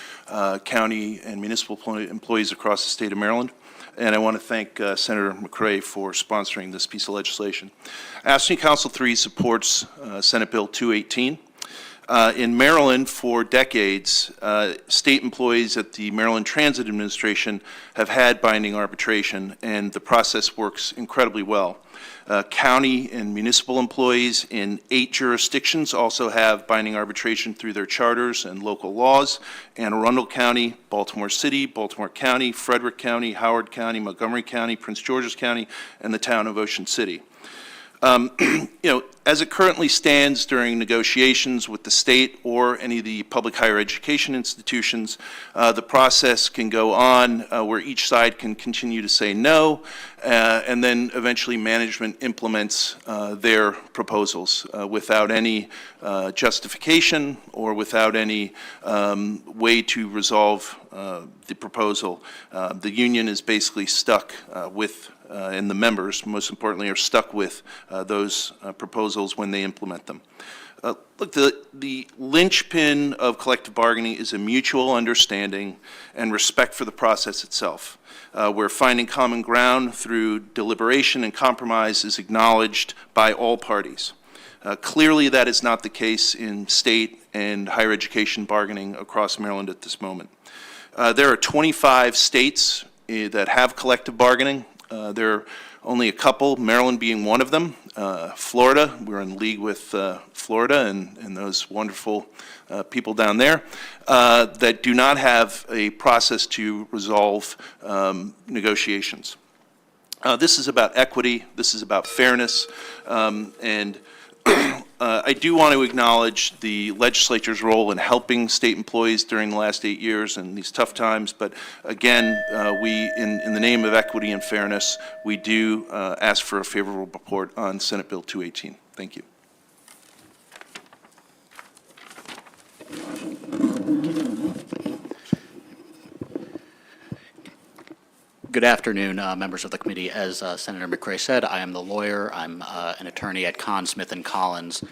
county, and municipal employees across the state of Maryland. And I want to thank Senator McCray for sponsoring this piece of legislation. AFSCME Council 3 supports Senate Bill 218. In Maryland, for decades, state employees at the Maryland Transit Administration have had binding arbitration, and the process works incredibly well. County and municipal employees in 8 jurisdictions also have binding arbitration through their charters and local laws. Anne Arundel County, Baltimore City, Baltimore County, Frederick County, Howard County, Montgomery County, Prince George's County, and the town of Ocean City. As it currently stands during negotiations with the state or any of the public higher education institutions, the process can go on where each side can continue to say no, and then eventually management implements their proposals without any justification or without any way to resolve the proposal. The union is basically stuck with and the members, most importantly, are stuck with those proposals when they implement them. Look, the linchpin of collective bargaining is a mutual understanding and respect for the process itself, where finding common ground through deliberation and compromise is acknowledged by all parties. Clearly, that is not the case in state and higher education bargaining across Maryland at this moment. There are 25 states that have collective bargaining. There only a couple, Maryland being one of them. Florida, we're in league with Florida and those wonderful people down there that do not have a process to resolve negotiations. This is about equity, this is about fairness, and I do want to acknowledge the legislature's role in helping state employees during the last 8 years and these tough times, but again, in the name of equity and fairness, we do ask for a favorable report on Senate Bill 218. Thank you. Good afternoon, members of the committee. As Senator McCray said, I am the lawyer. I'm an attorney at Conn, Smith & Collins,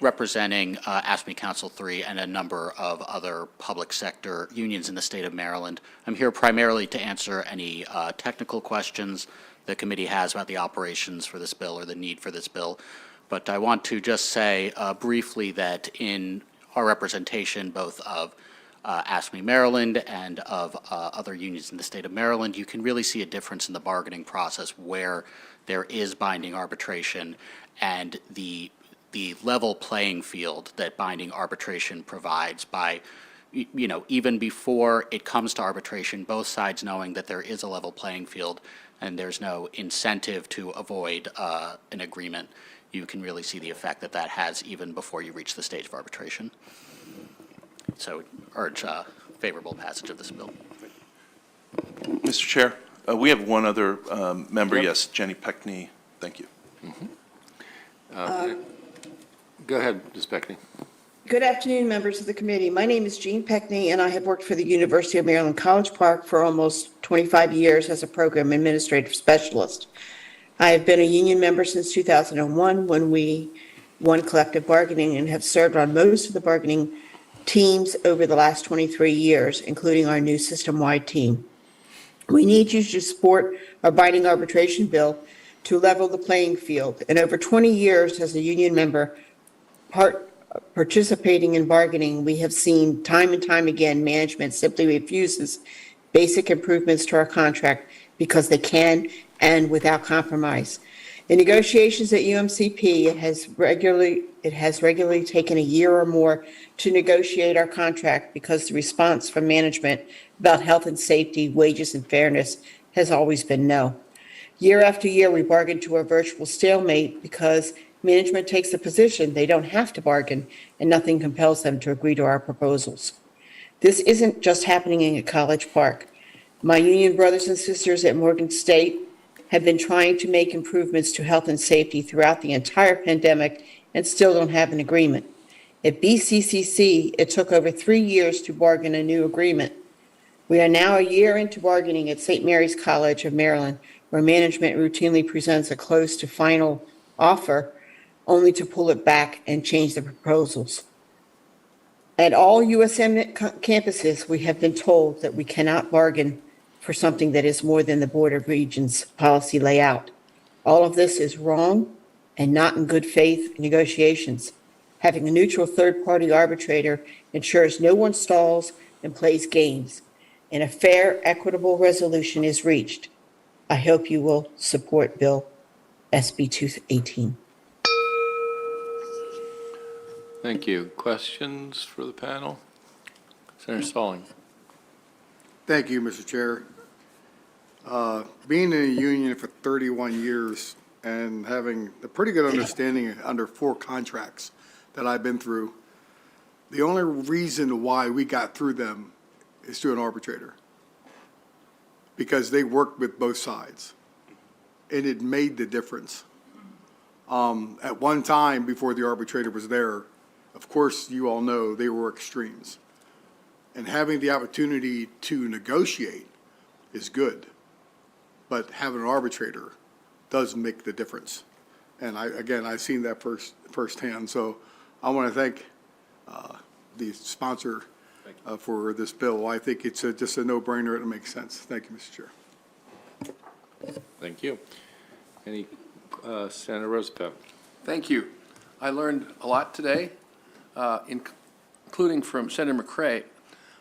representing AFSCME Council 3 and a number of other public sector unions in the state of Maryland. I'm here primarily to answer any technical questions the committee has about the operations for this bill or the need for this bill. But I want to just say briefly that in our representation, both of AFSCME Maryland and of other unions in the state of Maryland, you can really see a difference in the bargaining process where there is binding arbitration and the level playing field that binding arbitration provides by, you know, even before it comes to arbitration, both sides knowing that there is a level playing field and there's no incentive to avoid an agreement. You can really see the effect that that has even before you reach the stage of arbitration. So urge favorable passage of this bill. Mr. Chair, we have one other member. Yep. Yes, Jenny Peckney. Thank you. Go ahead, Ms. Peckney. Good afternoon, members of the committee. My name is Jean Peckney, and I have worked for the University of Maryland College Park for almost 25 years as a program administrative specialist. I have been a union member since 2001 when we won collective bargaining and have served on most of the bargaining teams over the last 23 years, including our new system-wide team. We need you to support our binding arbitration bill to level the playing field. And over 20 years as a union member participating in bargaining, we have seen time and time again management simply refuses basic improvements to our contract because they can and without compromise. In negotiations at UMCP, it has regularly taken a year or more to negotiate our contract because the response from management about health and safety, wages, and fairness has always been no. Year after year, we bargain to a virtual stalemate because management takes the position they don't have to bargain and nothing compels them to agree to our proposals. This isn't just happening at College Park. My union brothers and sisters at Morgan State have been trying to make improvements to health and safety throughout the entire pandemic and still don't have an agreement. At BCCC, it took over 3 years to bargain a new agreement. We are now a year into bargaining at St. Mary's College of Maryland, where management routinely presents a close to final offer only to pull it back and change the proposals. At all USM campuses, we have been told that we cannot bargain for something that is more than the Board of Regents policy layout. All of this is wrong and not in good faith negotiations. Having a neutral third-party arbitrator ensures no one stalls and plays games, and a fair, equitable resolution is reached. I hope you will support Bill SB 218. Thank you. Questions for the panel? Senator Stalling. Thank you, Mr. Chair. Being in a union for 31 years and having a pretty good understanding under 4 contracts that I've been through, the only reason why we got through them is through an arbitrator, because they worked with both sides, and it made the difference. At one time, before the arbitrator was there, of course, you all know they were extremes. And having the opportunity to negotiate is good, but having an arbitrator does make the difference. And I've seen that firsthand. So I want to thank the sponsor for this bill. I think it's just a no-brainer. It makes sense. Thank you, Mr. Chair. Thank you. Any, Senator Roosevelt? Thank you. I learned a lot today, including from Senator McCray.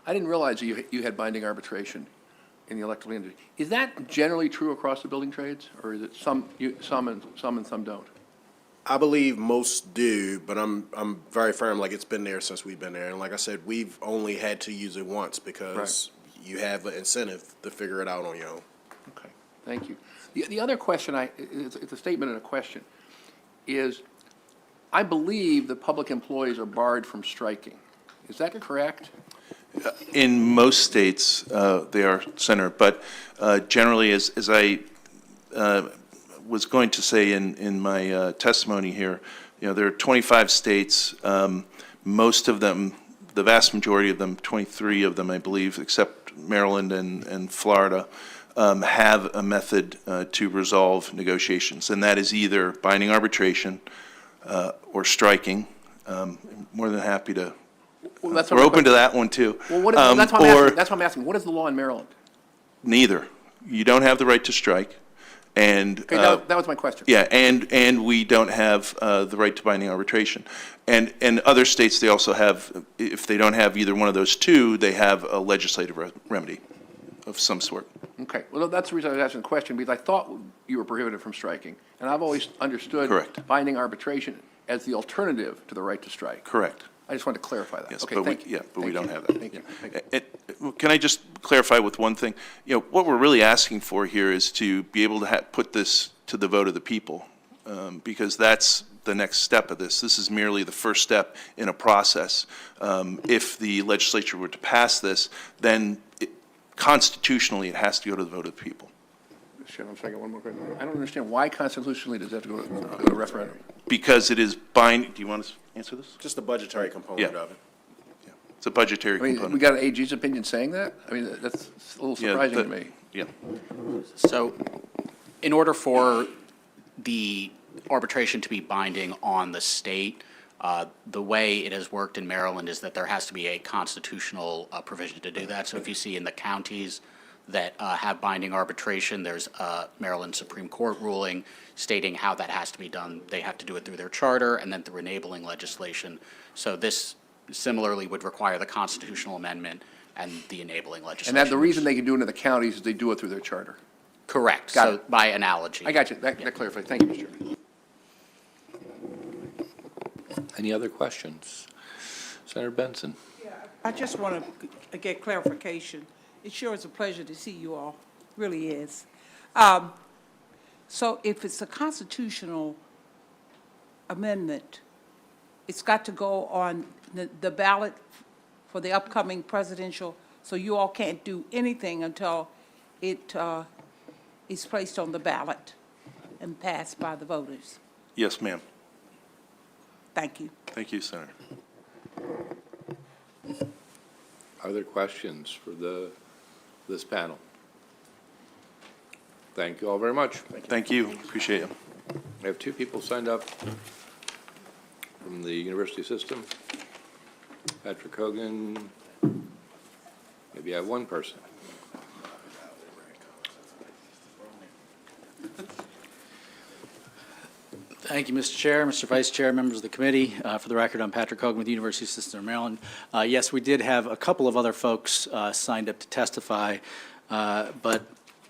I didn't realize you had binding arbitration in the electrical industry. Is that generally true across the building trades, or is it some and some don't? I believe most do, but I'm very firm, like it's been there since we've been there. And like I said, we've only had to use it once because you have an incentive to figure it out on your own. Okay, thank you. The other question it's a statement and a question, is I believe that public employees are barred from striking. Is that correct? In most states, they are, Senator, but generally, as I was going to say in my testimony here, there are 25 states. Most of them, the vast majority of them, 23 of them, I believe, except Maryland and Florida, have a method to resolve negotiations, and that is either binding arbitration or striking. More than happy to. Well, that's we're open to that one too. Well, that's what I'm asking. What is the law in Maryland? Neither. You don't have the right to strike, and Okay, that was my question. yeah, and we don't have the right to binding arbitration. And other states, they also have, if they don't have either one of those two, they have a legislative remedy of some sort. Okay, well, that's the reason I was asking the question, because I thought you were prohibited from striking, and I've always understood Correct. binding arbitration as the alternative to the right to strike. Correct. I just wanted to clarify that. Yes, Okay, but thank you. yeah, but we Thank don't you. have that. Thank you. Yeah. Can I just clarify with one thing? What we're really asking for here is to be able to put this to the vote of the people, because that's the next step of this. This is merely the first step in a process. If the legislature were to pass this, then constitutionally it has to go to the vote of the people. I'm sorry, I got one more question. I don't understand, why constitutionally does that have to go to a referendum? Because it is binding. Do you want to answer this? Just the budgetary component of it. It's a budgetary I mean, component. we got an AG's opinion saying that? I mean, that's a little surprising to me. Yeah. So in order for the arbitration to be binding on the state, the way it has worked in Maryland is that there has to be a constitutional provision to do that. So if you see in the counties that have binding arbitration, there's a Maryland Supreme Court ruling stating how that has to be done. They have to do it through their charter and then through enabling legislation. So this similarly would require the constitutional amendment and the enabling legislation. And that the reason they can do it in the counties is they do it through their charter. Correct. Got So it. by analogy. I got you. That clarifies. Thank you, Mr. Chairman. Any other questions? Senator Benson? I just want to get clarification. It sure is a pleasure to see you all, really is. So if it's a constitutional amendment, it's got to go on the ballot for the upcoming presidential, so you all can't do anything until it is placed on the ballot and passed by the voters. Yes, ma'am. Thank you. Thank you, Senator. Other questions for this panel? Thank you all very much. Thank you. Appreciate it. We have two people signed up from the university system. Patrick Hogan. Maybe I have one person. Thank you, Mr. Chair, Mr. Vice Chair, members of the committee. For the record, I'm Patrick Hogan with the University System of Maryland. Yes, we did have a couple of other folks signed up to testify, but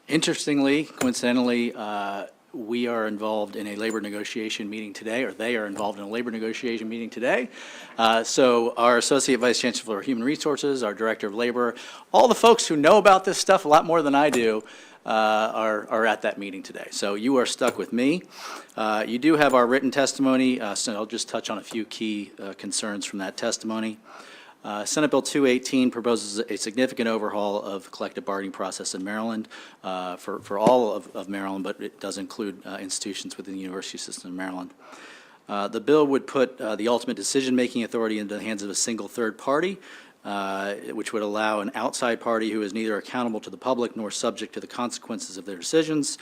interestingly, coincidentally, we are involved in a labor negotiation meeting today, or they are involved in a labor negotiation meeting today. So our Associate Vice Chancellor for Human Resources, our Director of Labor, all the folks who know about this stuff a lot more than I do, are at that meeting today. So you are stuck with me. You do have our written testimony, so I'll just touch on a few key concerns from that testimony. Senate Bill 218 proposes a significant overhaul of the collective bargaining process in Maryland for all of Maryland, but it does include institutions within the university system in Maryland. The bill would put the ultimate decision-making authority into the hands of a single third party, which would allow an outside party who is neither accountable to the public nor subject to the consequences of their decisions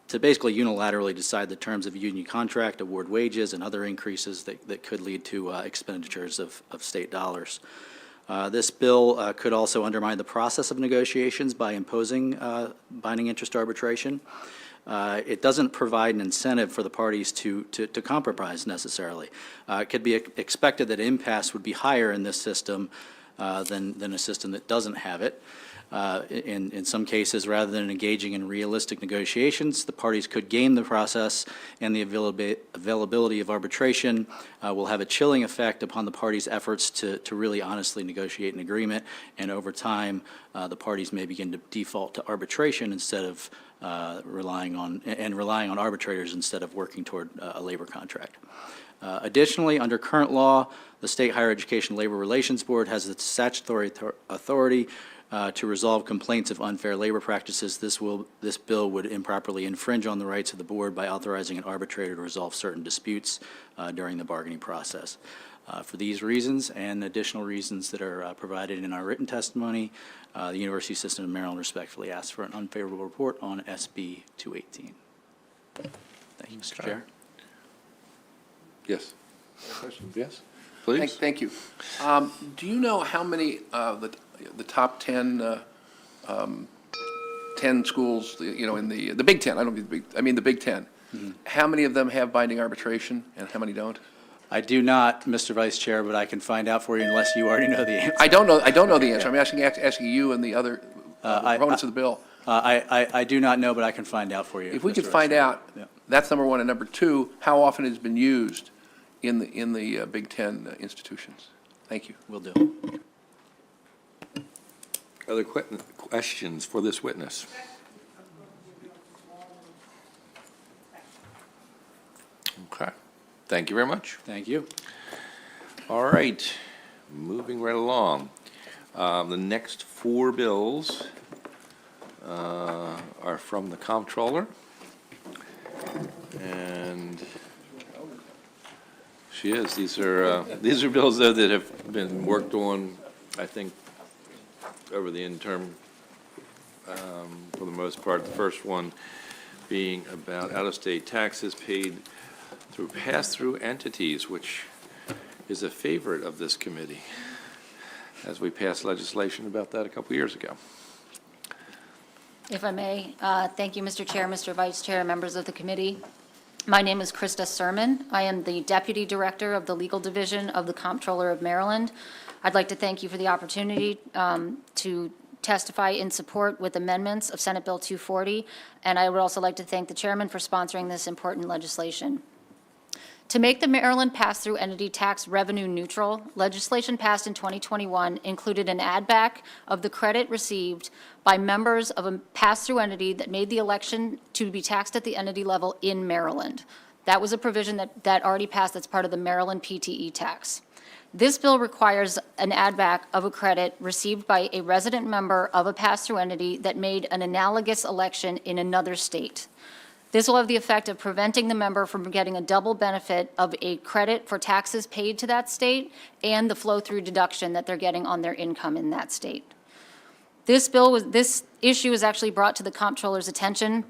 to basically unilaterally decide the terms of a union contract, award wages, and other increases that could lead to expenditures of state dollars. This bill could also undermine the process of negotiations by imposing binding interest arbitration. It doesn't provide an incentive for the parties to compromise necessarily. It could be expected that impasse would be higher in this system than a system that doesn't have it. In some cases, rather than engaging in realistic negotiations, the parties could game the process, and the availability of arbitration will have a chilling effect upon the parties' efforts to really honestly negotiate an agreement, and over time, the parties may begin to default to arbitration instead of relying on arbitrators instead of working toward a labor contract. Additionally, under current law, the State Higher Education Labor Relations Board has the statutory authority to resolve complaints of unfair labor practices. This bill would improperly infringe on the rights of the board by authorizing an arbitrator to resolve certain disputes during the bargaining process. For these reasons and additional reasons that are provided in our written testimony, the University System of Maryland respectfully asks for an unfavorable report on SB 218. Thank you, Mr. Chair. Yes. Yes, please. Thank you. Do you know how many of the top 10 schools, in the Big Ten, the Big Ten, how many of them have binding arbitration and how many don't? I do not, Mr. Vice Chair, but I can find out for you unless you already know the answer. I don't know the answer. I'm asking you and the other proponents of the bill. I do not know, but I can find out for you. If we could Mr. Vice find Chair. out, Yeah. that's number one. And number two, how often it has been used in the Big Ten institutions? Thank you. Will do. Other questions for this witness? Okay. Thank you very much. Thank you. All right, moving right along. The next four bills are from the comptroller. And she is. These are bills, though, that have been worked on, I think, over the interim, for the most part. The first one being about out-of-state taxes paid through pass-through entities, which is a favorite of this committee, as we passed legislation about that a couple years ago. If I may, thank you, Mr. Chair, Mr. Vice Chair, members of the committee. My name is Krista Sermon. I am the Deputy Director of the Legal Division of the Comptroller of Maryland. I'd like to thank you for the opportunity to testify in support with amendments of Senate Bill 240, and I would also like to thank the chairman for sponsoring this important legislation. To make the Maryland pass-through entity tax revenue neutral, legislation passed in 2021 included an add-back of the credit received by members of a pass-through entity that made the election to be taxed at the entity level in Maryland. That was a provision that already passed that's part of the Maryland PTE tax. This bill requires an add-back of a credit received by a resident member of a pass-through entity that made an analogous election in another state. This will have the effect of preventing the member from getting a double benefit of a credit for taxes paid to that state and the flow-through deduction that they're getting on their income in that state. This issue was actually brought to the comptroller's attention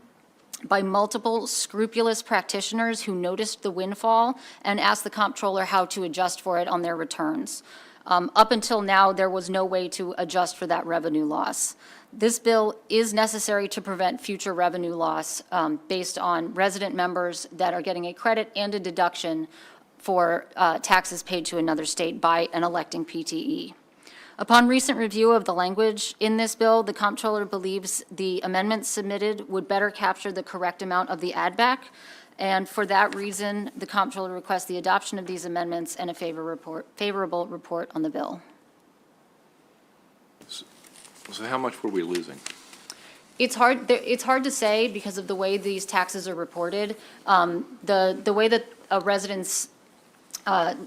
by multiple scrupulous practitioners who noticed the windfall and asked the comptroller how to adjust for it on their returns. Up until now, there was no way to adjust for that revenue loss. This bill is necessary to prevent future revenue loss based on resident members that are getting a credit and a deduction for taxes paid to another state by an electing PTE. Upon recent review of the language in this bill, the comptroller believes the amendments submitted would better capture the correct amount of the add-back, and for that reason, the comptroller requests the adoption of these amendments and a favorable report on the bill. So how much were we losing? It's hard to say because of the way these taxes are reported. The way that a resident's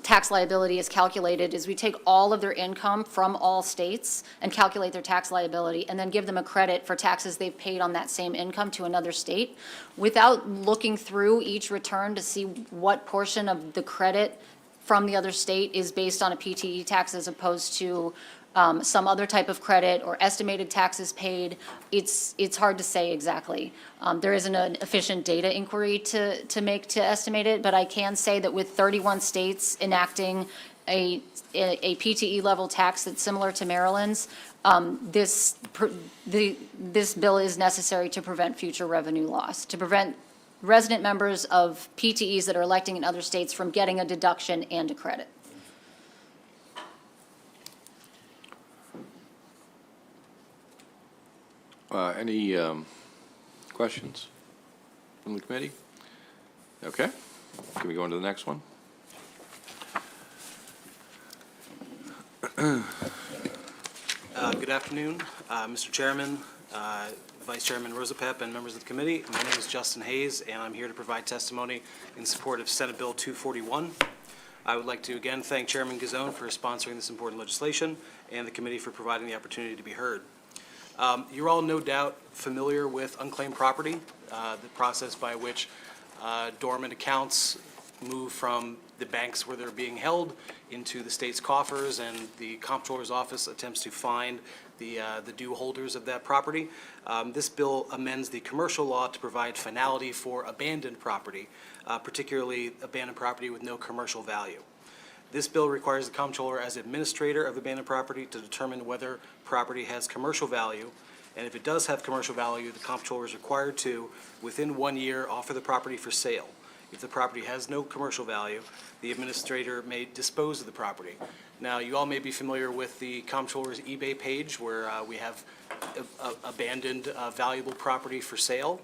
tax liability is calculated is we take all of their income from all states and calculate their tax liability and then give them a credit for taxes they've paid on that same income to another state without looking through each return to see what portion of the credit from the other state is based on a PTE tax as opposed to some other type of credit or estimated taxes paid. It's hard to say exactly. There isn't an efficient data inquiry to make to estimate it, but I can say that with 31 states enacting a PTE level tax that's similar to Maryland's, this bill is necessary to prevent future revenue loss, to prevent resident members of PTEs that are electing in other states from getting a deduction and a credit. Any questions from the committee? Okay. Can we go on to the next one? Good afternoon, Mr. Chairman, Vice Chairman Rosapep, and members of the committee. My name is Justin Hayes, and I'm here to provide testimony in support of Senate Bill 241. I would like to again thank Chairman Gazone for sponsoring this important legislation and the committee for providing the opportunity to be heard. You're all no doubt familiar with unclaimed property, the process by which dormant accounts move from the banks where they're being held into the state's coffers, and the comptroller's office attempts to find the due holders of that property. This bill amends the commercial law to provide finality for abandoned property, particularly abandoned property with no commercial value. This bill requires the comptroller as administrator of abandoned property to determine whether property has commercial value, and if it does have commercial value, the comptroller is required to, within 1 year, offer the property for sale. If the property has no commercial value, the administrator may dispose of the property. Now, you all may be familiar with the comptroller's eBay page where we have abandoned valuable property for sale.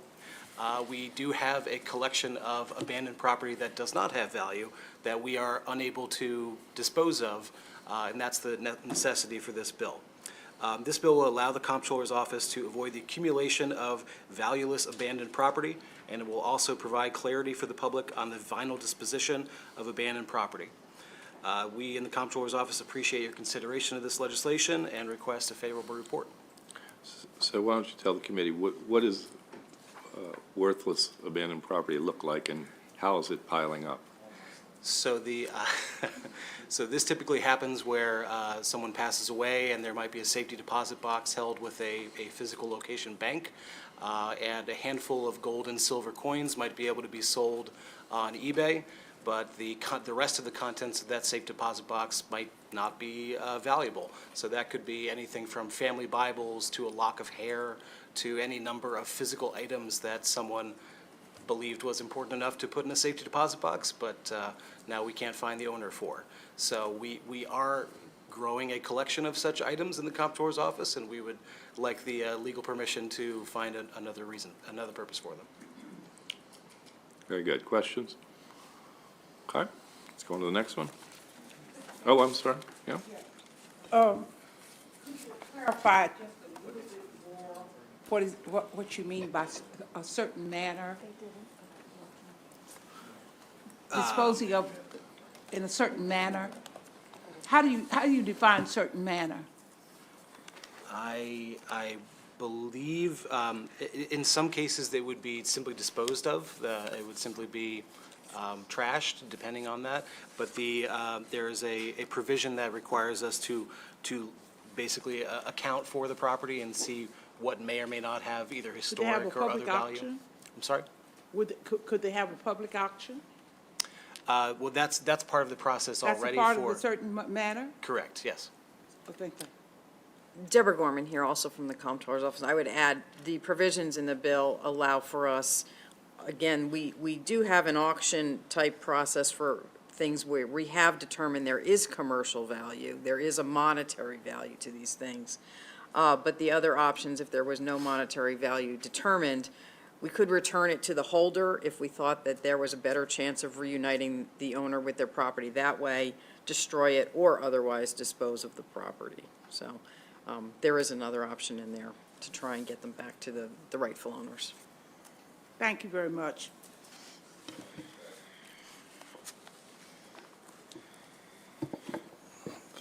We do have a collection of abandoned property that does not have value that we are unable to dispose of, and that's the necessity for this bill. This bill will allow the comptroller's office to avoid the accumulation of valueless abandoned property, and it will also provide clarity for the public on the final disposition of abandoned property. We in the comptroller's office appreciate your consideration of this legislation and request a favorable report. So why don't you tell the committee, what does worthless abandoned property look like, and how is it piling up? So so this typically happens where someone passes away and there might be a safety deposit box held with a physical location bank, and a handful of gold and silver coins might be able to be sold on eBay, but the rest of the contents of that safe deposit box might not be valuable. So that could be anything from family Bibles to a lock of hair to any number of physical items that someone believed was important enough to put in a safety deposit box, but now we can't find the owner for. So we are growing a collection of such items in the comptroller's office, and we would like the legal permission to find another purpose for them. Very good. Questions? Okay, let's go on to the next one. Oh, I'm sorry. Yeah. Clarify what you mean by a certain manner. Disposing of in a certain manner. How do you define certain manner? I believe in some cases they would be simply disposed of. It would simply be trashed, depending on that. But there is a provision that requires us to basically account for the property and see what may or may not have either historic or other value. Auction? I'm sorry? Could they have a public auction? Well, that's part of the process already. That's a part of a certain manner? Correct, yes. Oh, thank you. Deborah Gorman here, also from the comptroller's office. I would add, the provisions in the bill allow for us, again, we do have an auction-type process for things where we have determined there is commercial value, there is a monetary value to these things. But the other options, if there was no monetary value determined, we could return it to the holder if we thought that there was a better chance of reuniting the owner with their property that way, destroy it, or otherwise dispose of the property. So there is another option in there to try and get them back to the rightful owners. Thank you very much.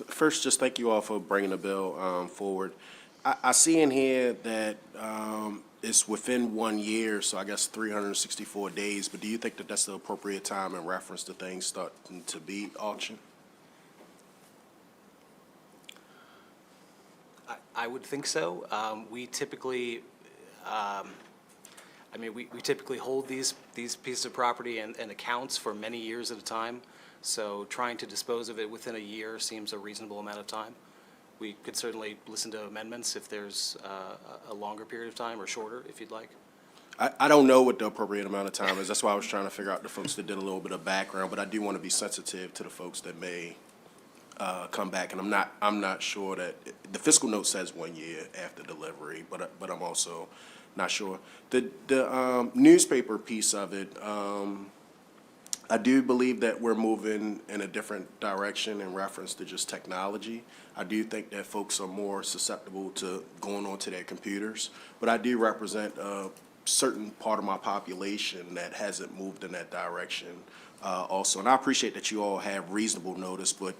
First, just thank you all for bringing the bill forward. I see in here that it's within 1 year, so I guess 364 days, but do you think that that's the appropriate time in reference to things starting to be auctioned? I would think so. We typically, we typically hold these pieces of property and accounts for many years at a time. So trying to dispose of it within a year seems a reasonable amount of time. We could certainly listen to amendments if there's a longer period of time or shorter, if you'd like. I don't know what the appropriate amount of time is. That's why I was trying to figure out the folks that did a little bit of background, but I do want to be sensitive to the folks that may come back. And I'm not sure that, the fiscal note says 1 year after delivery, but I'm also not sure. The newspaper piece of it, I do believe that we're moving in a different direction in reference to just technology. I do think that folks are more susceptible to going onto their computers, but I do represent a certain part of my population that hasn't moved in that direction also. And I appreciate that you all have reasonable notice, but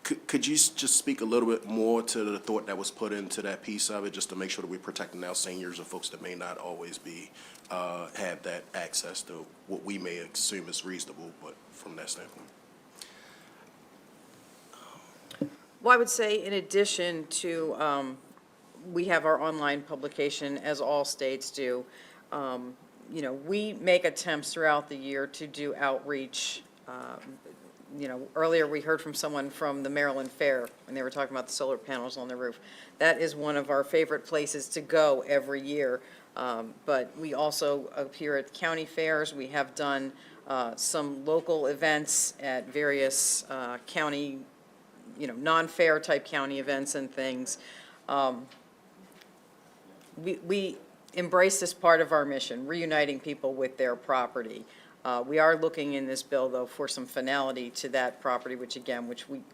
could you just speak a little bit more to the thought that was put into that piece of it, just to make sure that we're protecting our seniors and folks that may not always be, have that access to what we may assume is reasonable, but from that standpoint? Well, I would say in addition to, we have our online publication, as all states do. You know, we make attempts throughout the year to do outreach. You know, earlier we heard from someone from the Maryland Fair when they were talking about the solar panels on the roof. That is one of our favorite places to go every year. But we also appear at county fairs. We have done some local events at various county, you know, non-fair type county events and things. We embrace this part of our mission, reuniting people with their property. We are looking in this bill, though, for some finality to that property, which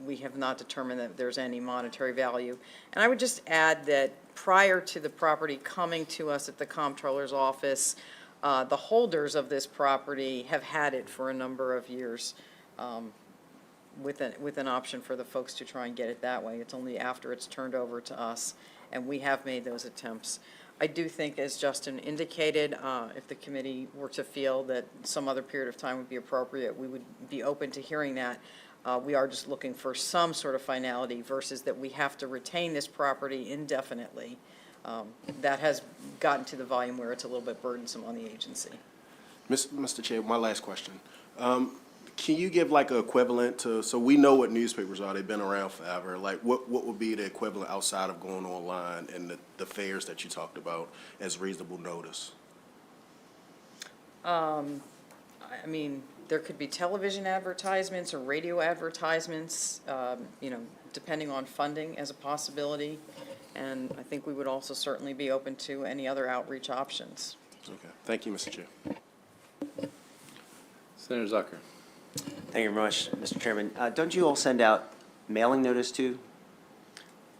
we have not determined that there's any monetary value. And I would just add that prior to the property coming to us at the comptroller's office, the holders of this property have had it for a number of years, with an option for the folks to try and get it that way. It's only after it's turned over to us, and we have made those attempts. I do think, as Justin indicated, if the committee were to feel that some other period of time would be appropriate, we would be open to hearing that. We are just looking for some sort of finality versus that we have to retain this property indefinitely. That has gotten to the volume where it's a little bit burdensome on the agency. Mr. Chair, my last question. Can you give like an equivalent to, so we know what newspapers are, they've been around forever, like what would be the equivalent outside of going online and the fairs that you talked about as reasonable notice? I mean, there could be television advertisements or radio advertisements, you know, depending on funding as a possibility. And I think we would also certainly be open to any other outreach options. Okay, thank you, Mr. Chair. Senator Zucker. Thank you very much, Mr. Chairman. Don't you all send out mailing notice too?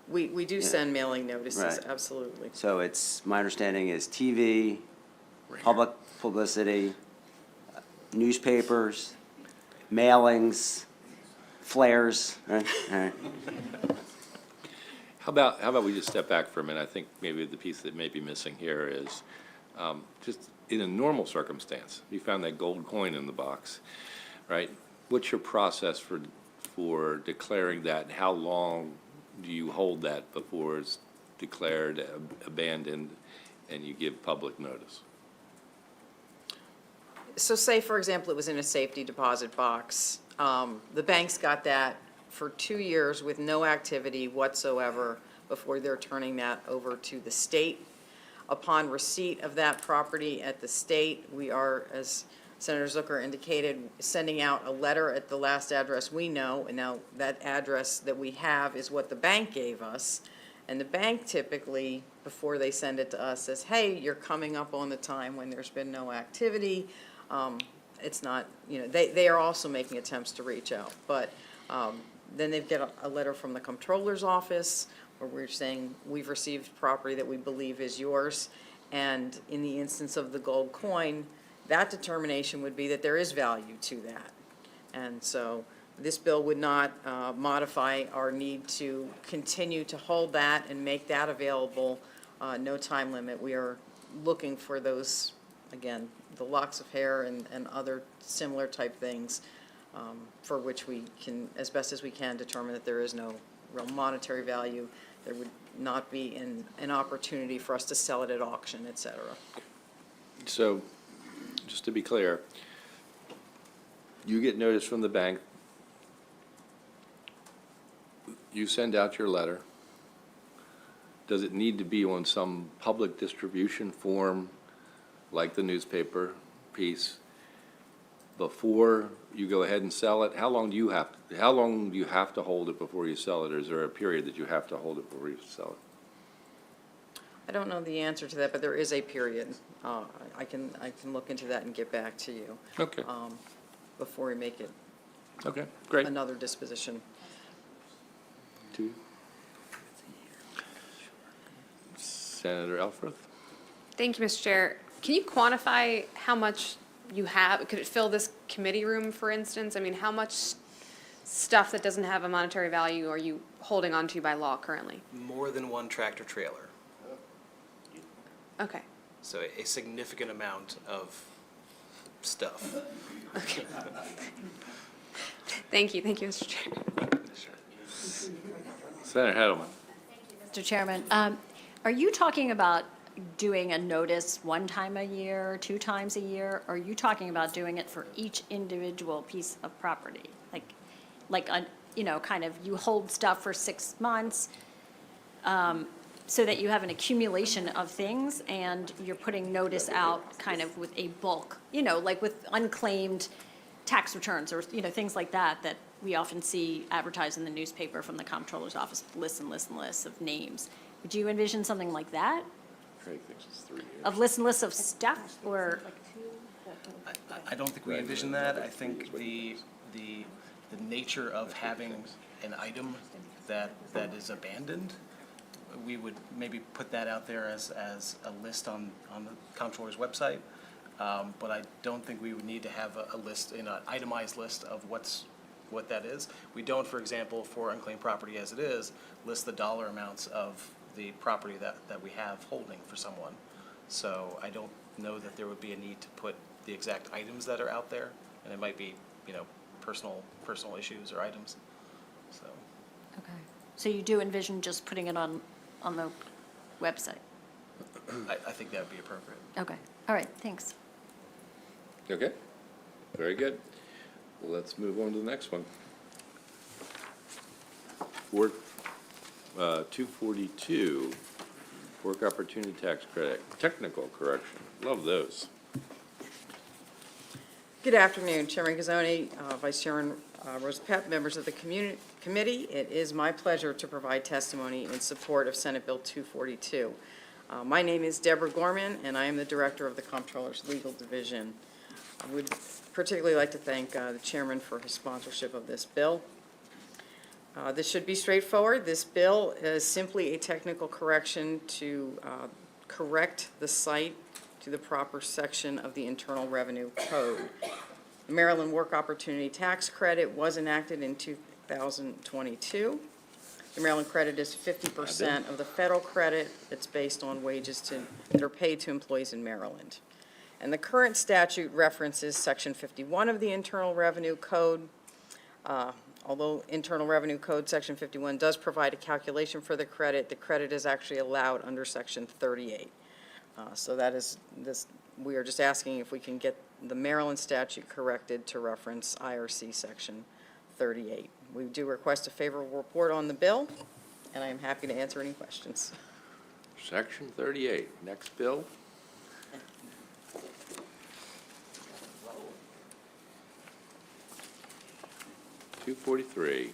We do send mailing notices, Right. absolutely. So it's, my understanding is TV, public publicity, newspapers, mailings, flares, right? All right. How about we just step back for a minute? I think maybe the piece that may be missing here is just in a normal circumstance, you found that gold coin in the box, right? What's your process for declaring that, and how long do you hold that before it's declared abandoned and you give public notice? So say, for example, it was in a safety deposit box. The banks got that for 2 years with no activity whatsoever before they're turning that over to the state. Upon receipt of that property at the state, we are, as Senator Zucker indicated, sending out a letter at the last address we know, and now that address that we have is what the bank gave us. And the bank typically, before they send it to us, says, hey, you're coming up on the time when there's been no activity. It's not, you know, they are also making attempts to reach out. But then they've got a letter from the comptroller's office where we're saying we've received property that we believe is yours. And in the instance of the gold coin, that determination would be that there is value to that. And so this bill would not modify our need to continue to hold that and make that available, no time limit. We are looking for those, again, the locks of hair and other similar type things for which we can, as best as we can, determine that there is no real monetary value. There would not be an opportunity for us to sell it at auction, et cetera. So, just to be clear, you get notice from the bank, you send out your letter. Does it need to be on some public distribution form, like the newspaper piece? before you go ahead and sell it? How long do you have to hold it before you sell it, or is there a period that you have to hold it before you sell it? I don't know the answer to that, but there is a period. I can look into that and get back to you. Okay. Before we make it Okay, great. another disposition. Two. Senator Elfreth? Thank you, Mr. Chair. Can you quantify how much you have? Could it fill this committee room, for instance? I mean, how much stuff that doesn't have a monetary value are you holding on to by law currently? More than one tractor trailer. Okay. So a significant amount of stuff. Okay. Thank you, Mr. Chair. Senator Hedelman? Mr. Chairman, are you talking about doing a notice one time a year, 2 times a year? Or are you talking about doing it for each individual piece of property? Like kind of you hold stuff for 6 months, so that you have an accumulation of things and you're putting notice out kind of with a bulk, like with unclaimed tax returns or, things like that, that we often see advertised in the newspaper from the comptroller's office, lists and lists and lists of names. Would you envision something like that? Craig thinks it's 3 years. Of lists and lists of stuff, or? I don't think we envision that. I think the nature of having an item that is abandoned, we would maybe put that out there as a list on the comptroller's website. But I don't think we would need to have a list, an itemized list of what that is. We don't, for example, for unclaimed property as it is, list the dollar amounts of the property that we have holding for someone. So I don't know that there would be a need to put the exact items that are out there, and it might be, personal issues or items, so. Okay. So you do envision just putting it on the website? I think that would be appropriate. Okay, all right, thanks. Okay, very good. Well, let's move on to the next one. 242, Work Opportunity Tax Credit, technical correction. Love those. Good afternoon, Chairman Gazzoni, Vice Chairman Rosapep, members of the committee. It is my pleasure to provide testimony in support of Senate Bill 242. My name is Deborah Gorman, and I am the Director of the Comptroller's Legal Division. I would particularly like to thank the Chairman for his sponsorship of this bill. This should be straightforward. This bill is simply a technical correction to correct the site to the proper section of the Internal Revenue Code. The Maryland Work Opportunity Tax Credit was enacted in 2022. The Maryland credit is 50% of the federal credit. It's based on wages that are paid to employees in Maryland. And the current statute references Section 51 of the Internal Revenue Code. Although Internal Revenue Code Section 51 does provide a calculation for the credit is actually allowed under Section 38. So that is this. We are just asking if we can get the Maryland statute corrected to reference IRC Section 38. We do request a favorable report on the bill, and I am happy to answer any questions. Section 38, next bill. $243.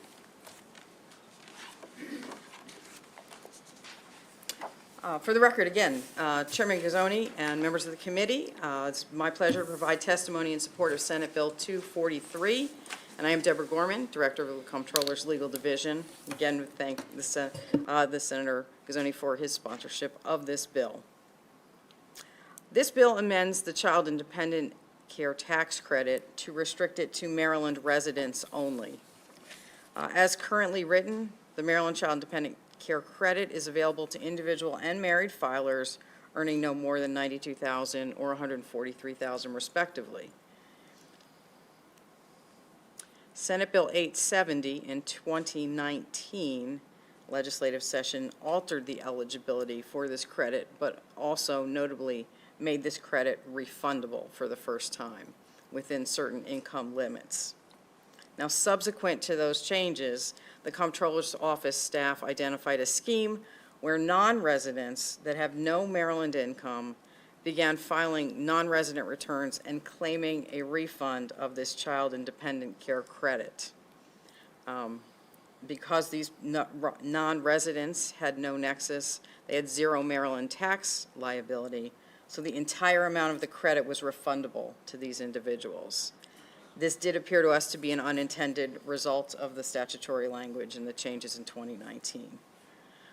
For the record, again, Chairman Gazzoni and members of the committee, it's my pleasure to provide testimony in support of Senate Bill 243. And I am Deborah Gorman, Director of the Comptroller's Legal Division. Again, we thank the Senator Gazzoni for his sponsorship of this bill. This bill amends the Child Independent Care Tax Credit to restrict it to Maryland residents only. As currently written, the Maryland Child Independent Care Credit is available to individual and married filers earning no more than $92,000 or $143,000 respectively. Senate Bill 870 in 2019 legislative session altered the eligibility for this credit, but also notably made this credit refundable for the first time within certain income limits. Now, subsequent to those changes, the Comptroller's Office staff identified a scheme where non-residents that have no Maryland income began filing non-resident returns and claiming a refund of this child independent care credit. Because these non-residents had no nexus, they had zero Maryland tax liability, so the entire amount of the credit was refundable to these individuals. This did appear to us to be an unintended result of the statutory language and the changes in 2019.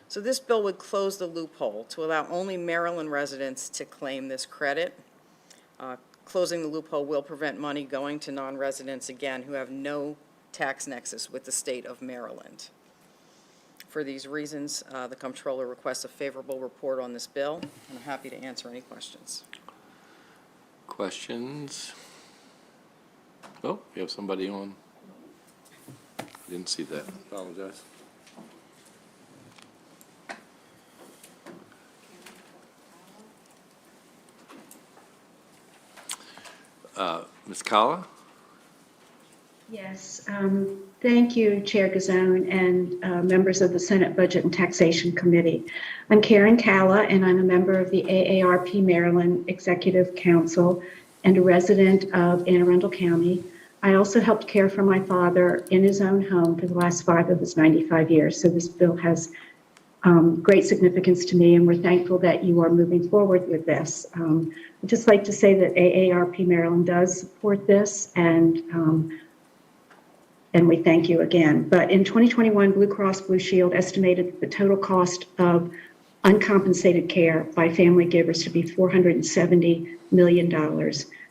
So this bill would close the loophole to allow only Maryland residents to claim this credit. Closing the loophole will prevent money going to non-residents, again, who have no tax nexus with the state of Maryland. For these reasons, the comptroller requests a favorable report on this bill, and I'm happy to answer any questions. Questions? Oh, we have somebody on. I didn't see that. Apologize. Ms. Kala? Yes, thank you, Chair Gazone and members of the Senate Budget and Taxation Committee. I'm Karen Calla, and I'm a member of the AARP Maryland Executive Council and a resident of Anne Arundel County. I also helped care for my father in his own home for the last 5 of his 95 years, so this bill has great significance to me, and we're thankful that you are moving forward with this. I'd just like to say that AARP Maryland does support this, and we thank you again. But in 2021, Blue Cross Blue Shield estimated the total cost of uncompensated care by family givers to be $470 million.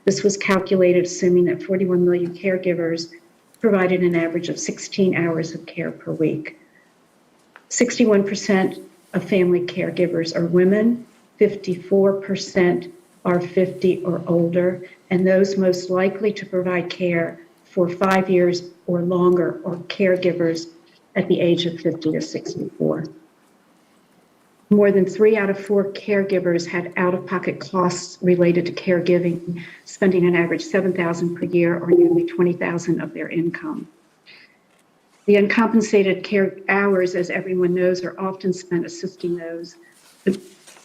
This was calculated assuming that 41 million caregivers provided an average of 16 hours of care per week. 61% of family caregivers are women, 54% are 50 or older, and those most likely to provide care for 5 years or longer are caregivers at the age of 50 or 64. More than 3 out of 4 caregivers had out-of-pocket costs related to caregiving, spending an average $7,000 per year or nearly $20,000 of their income. The uncompensated care hours, as everyone knows, are often spent assisting those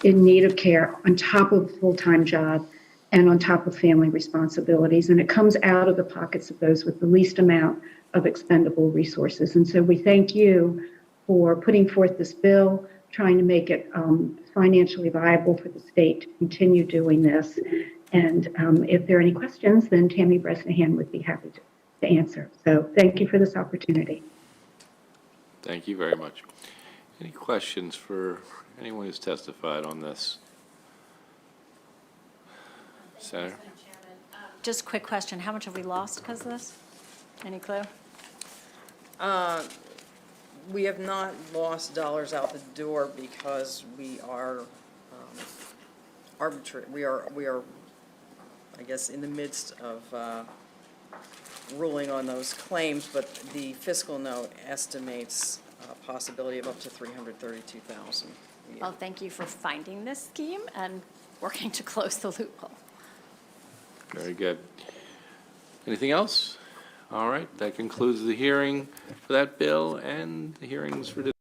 in need of care on top of a full-time job and on top of family responsibilities. And it comes out of the pockets of those with the least amount of expendable resources. And so we thank you for putting forth this bill, trying to make it financially viable for the state to continue doing this. And if there are any questions, then Tammy Bresnahan would be happy to answer. So thank you for this opportunity. Thank you very much. Any questions for anyone who's testified on this? Senator? Just a quick question. How much have we lost because of this? Any clue? We have not lost dollars out the door because we are we are, I guess, in the midst of ruling on those claims, but the fiscal note estimates a possibility of up to $332,000. Well, thank you for finding this scheme and working to close the loophole. Very good. Anything else? All right, that concludes the hearing for that bill and the hearings for today.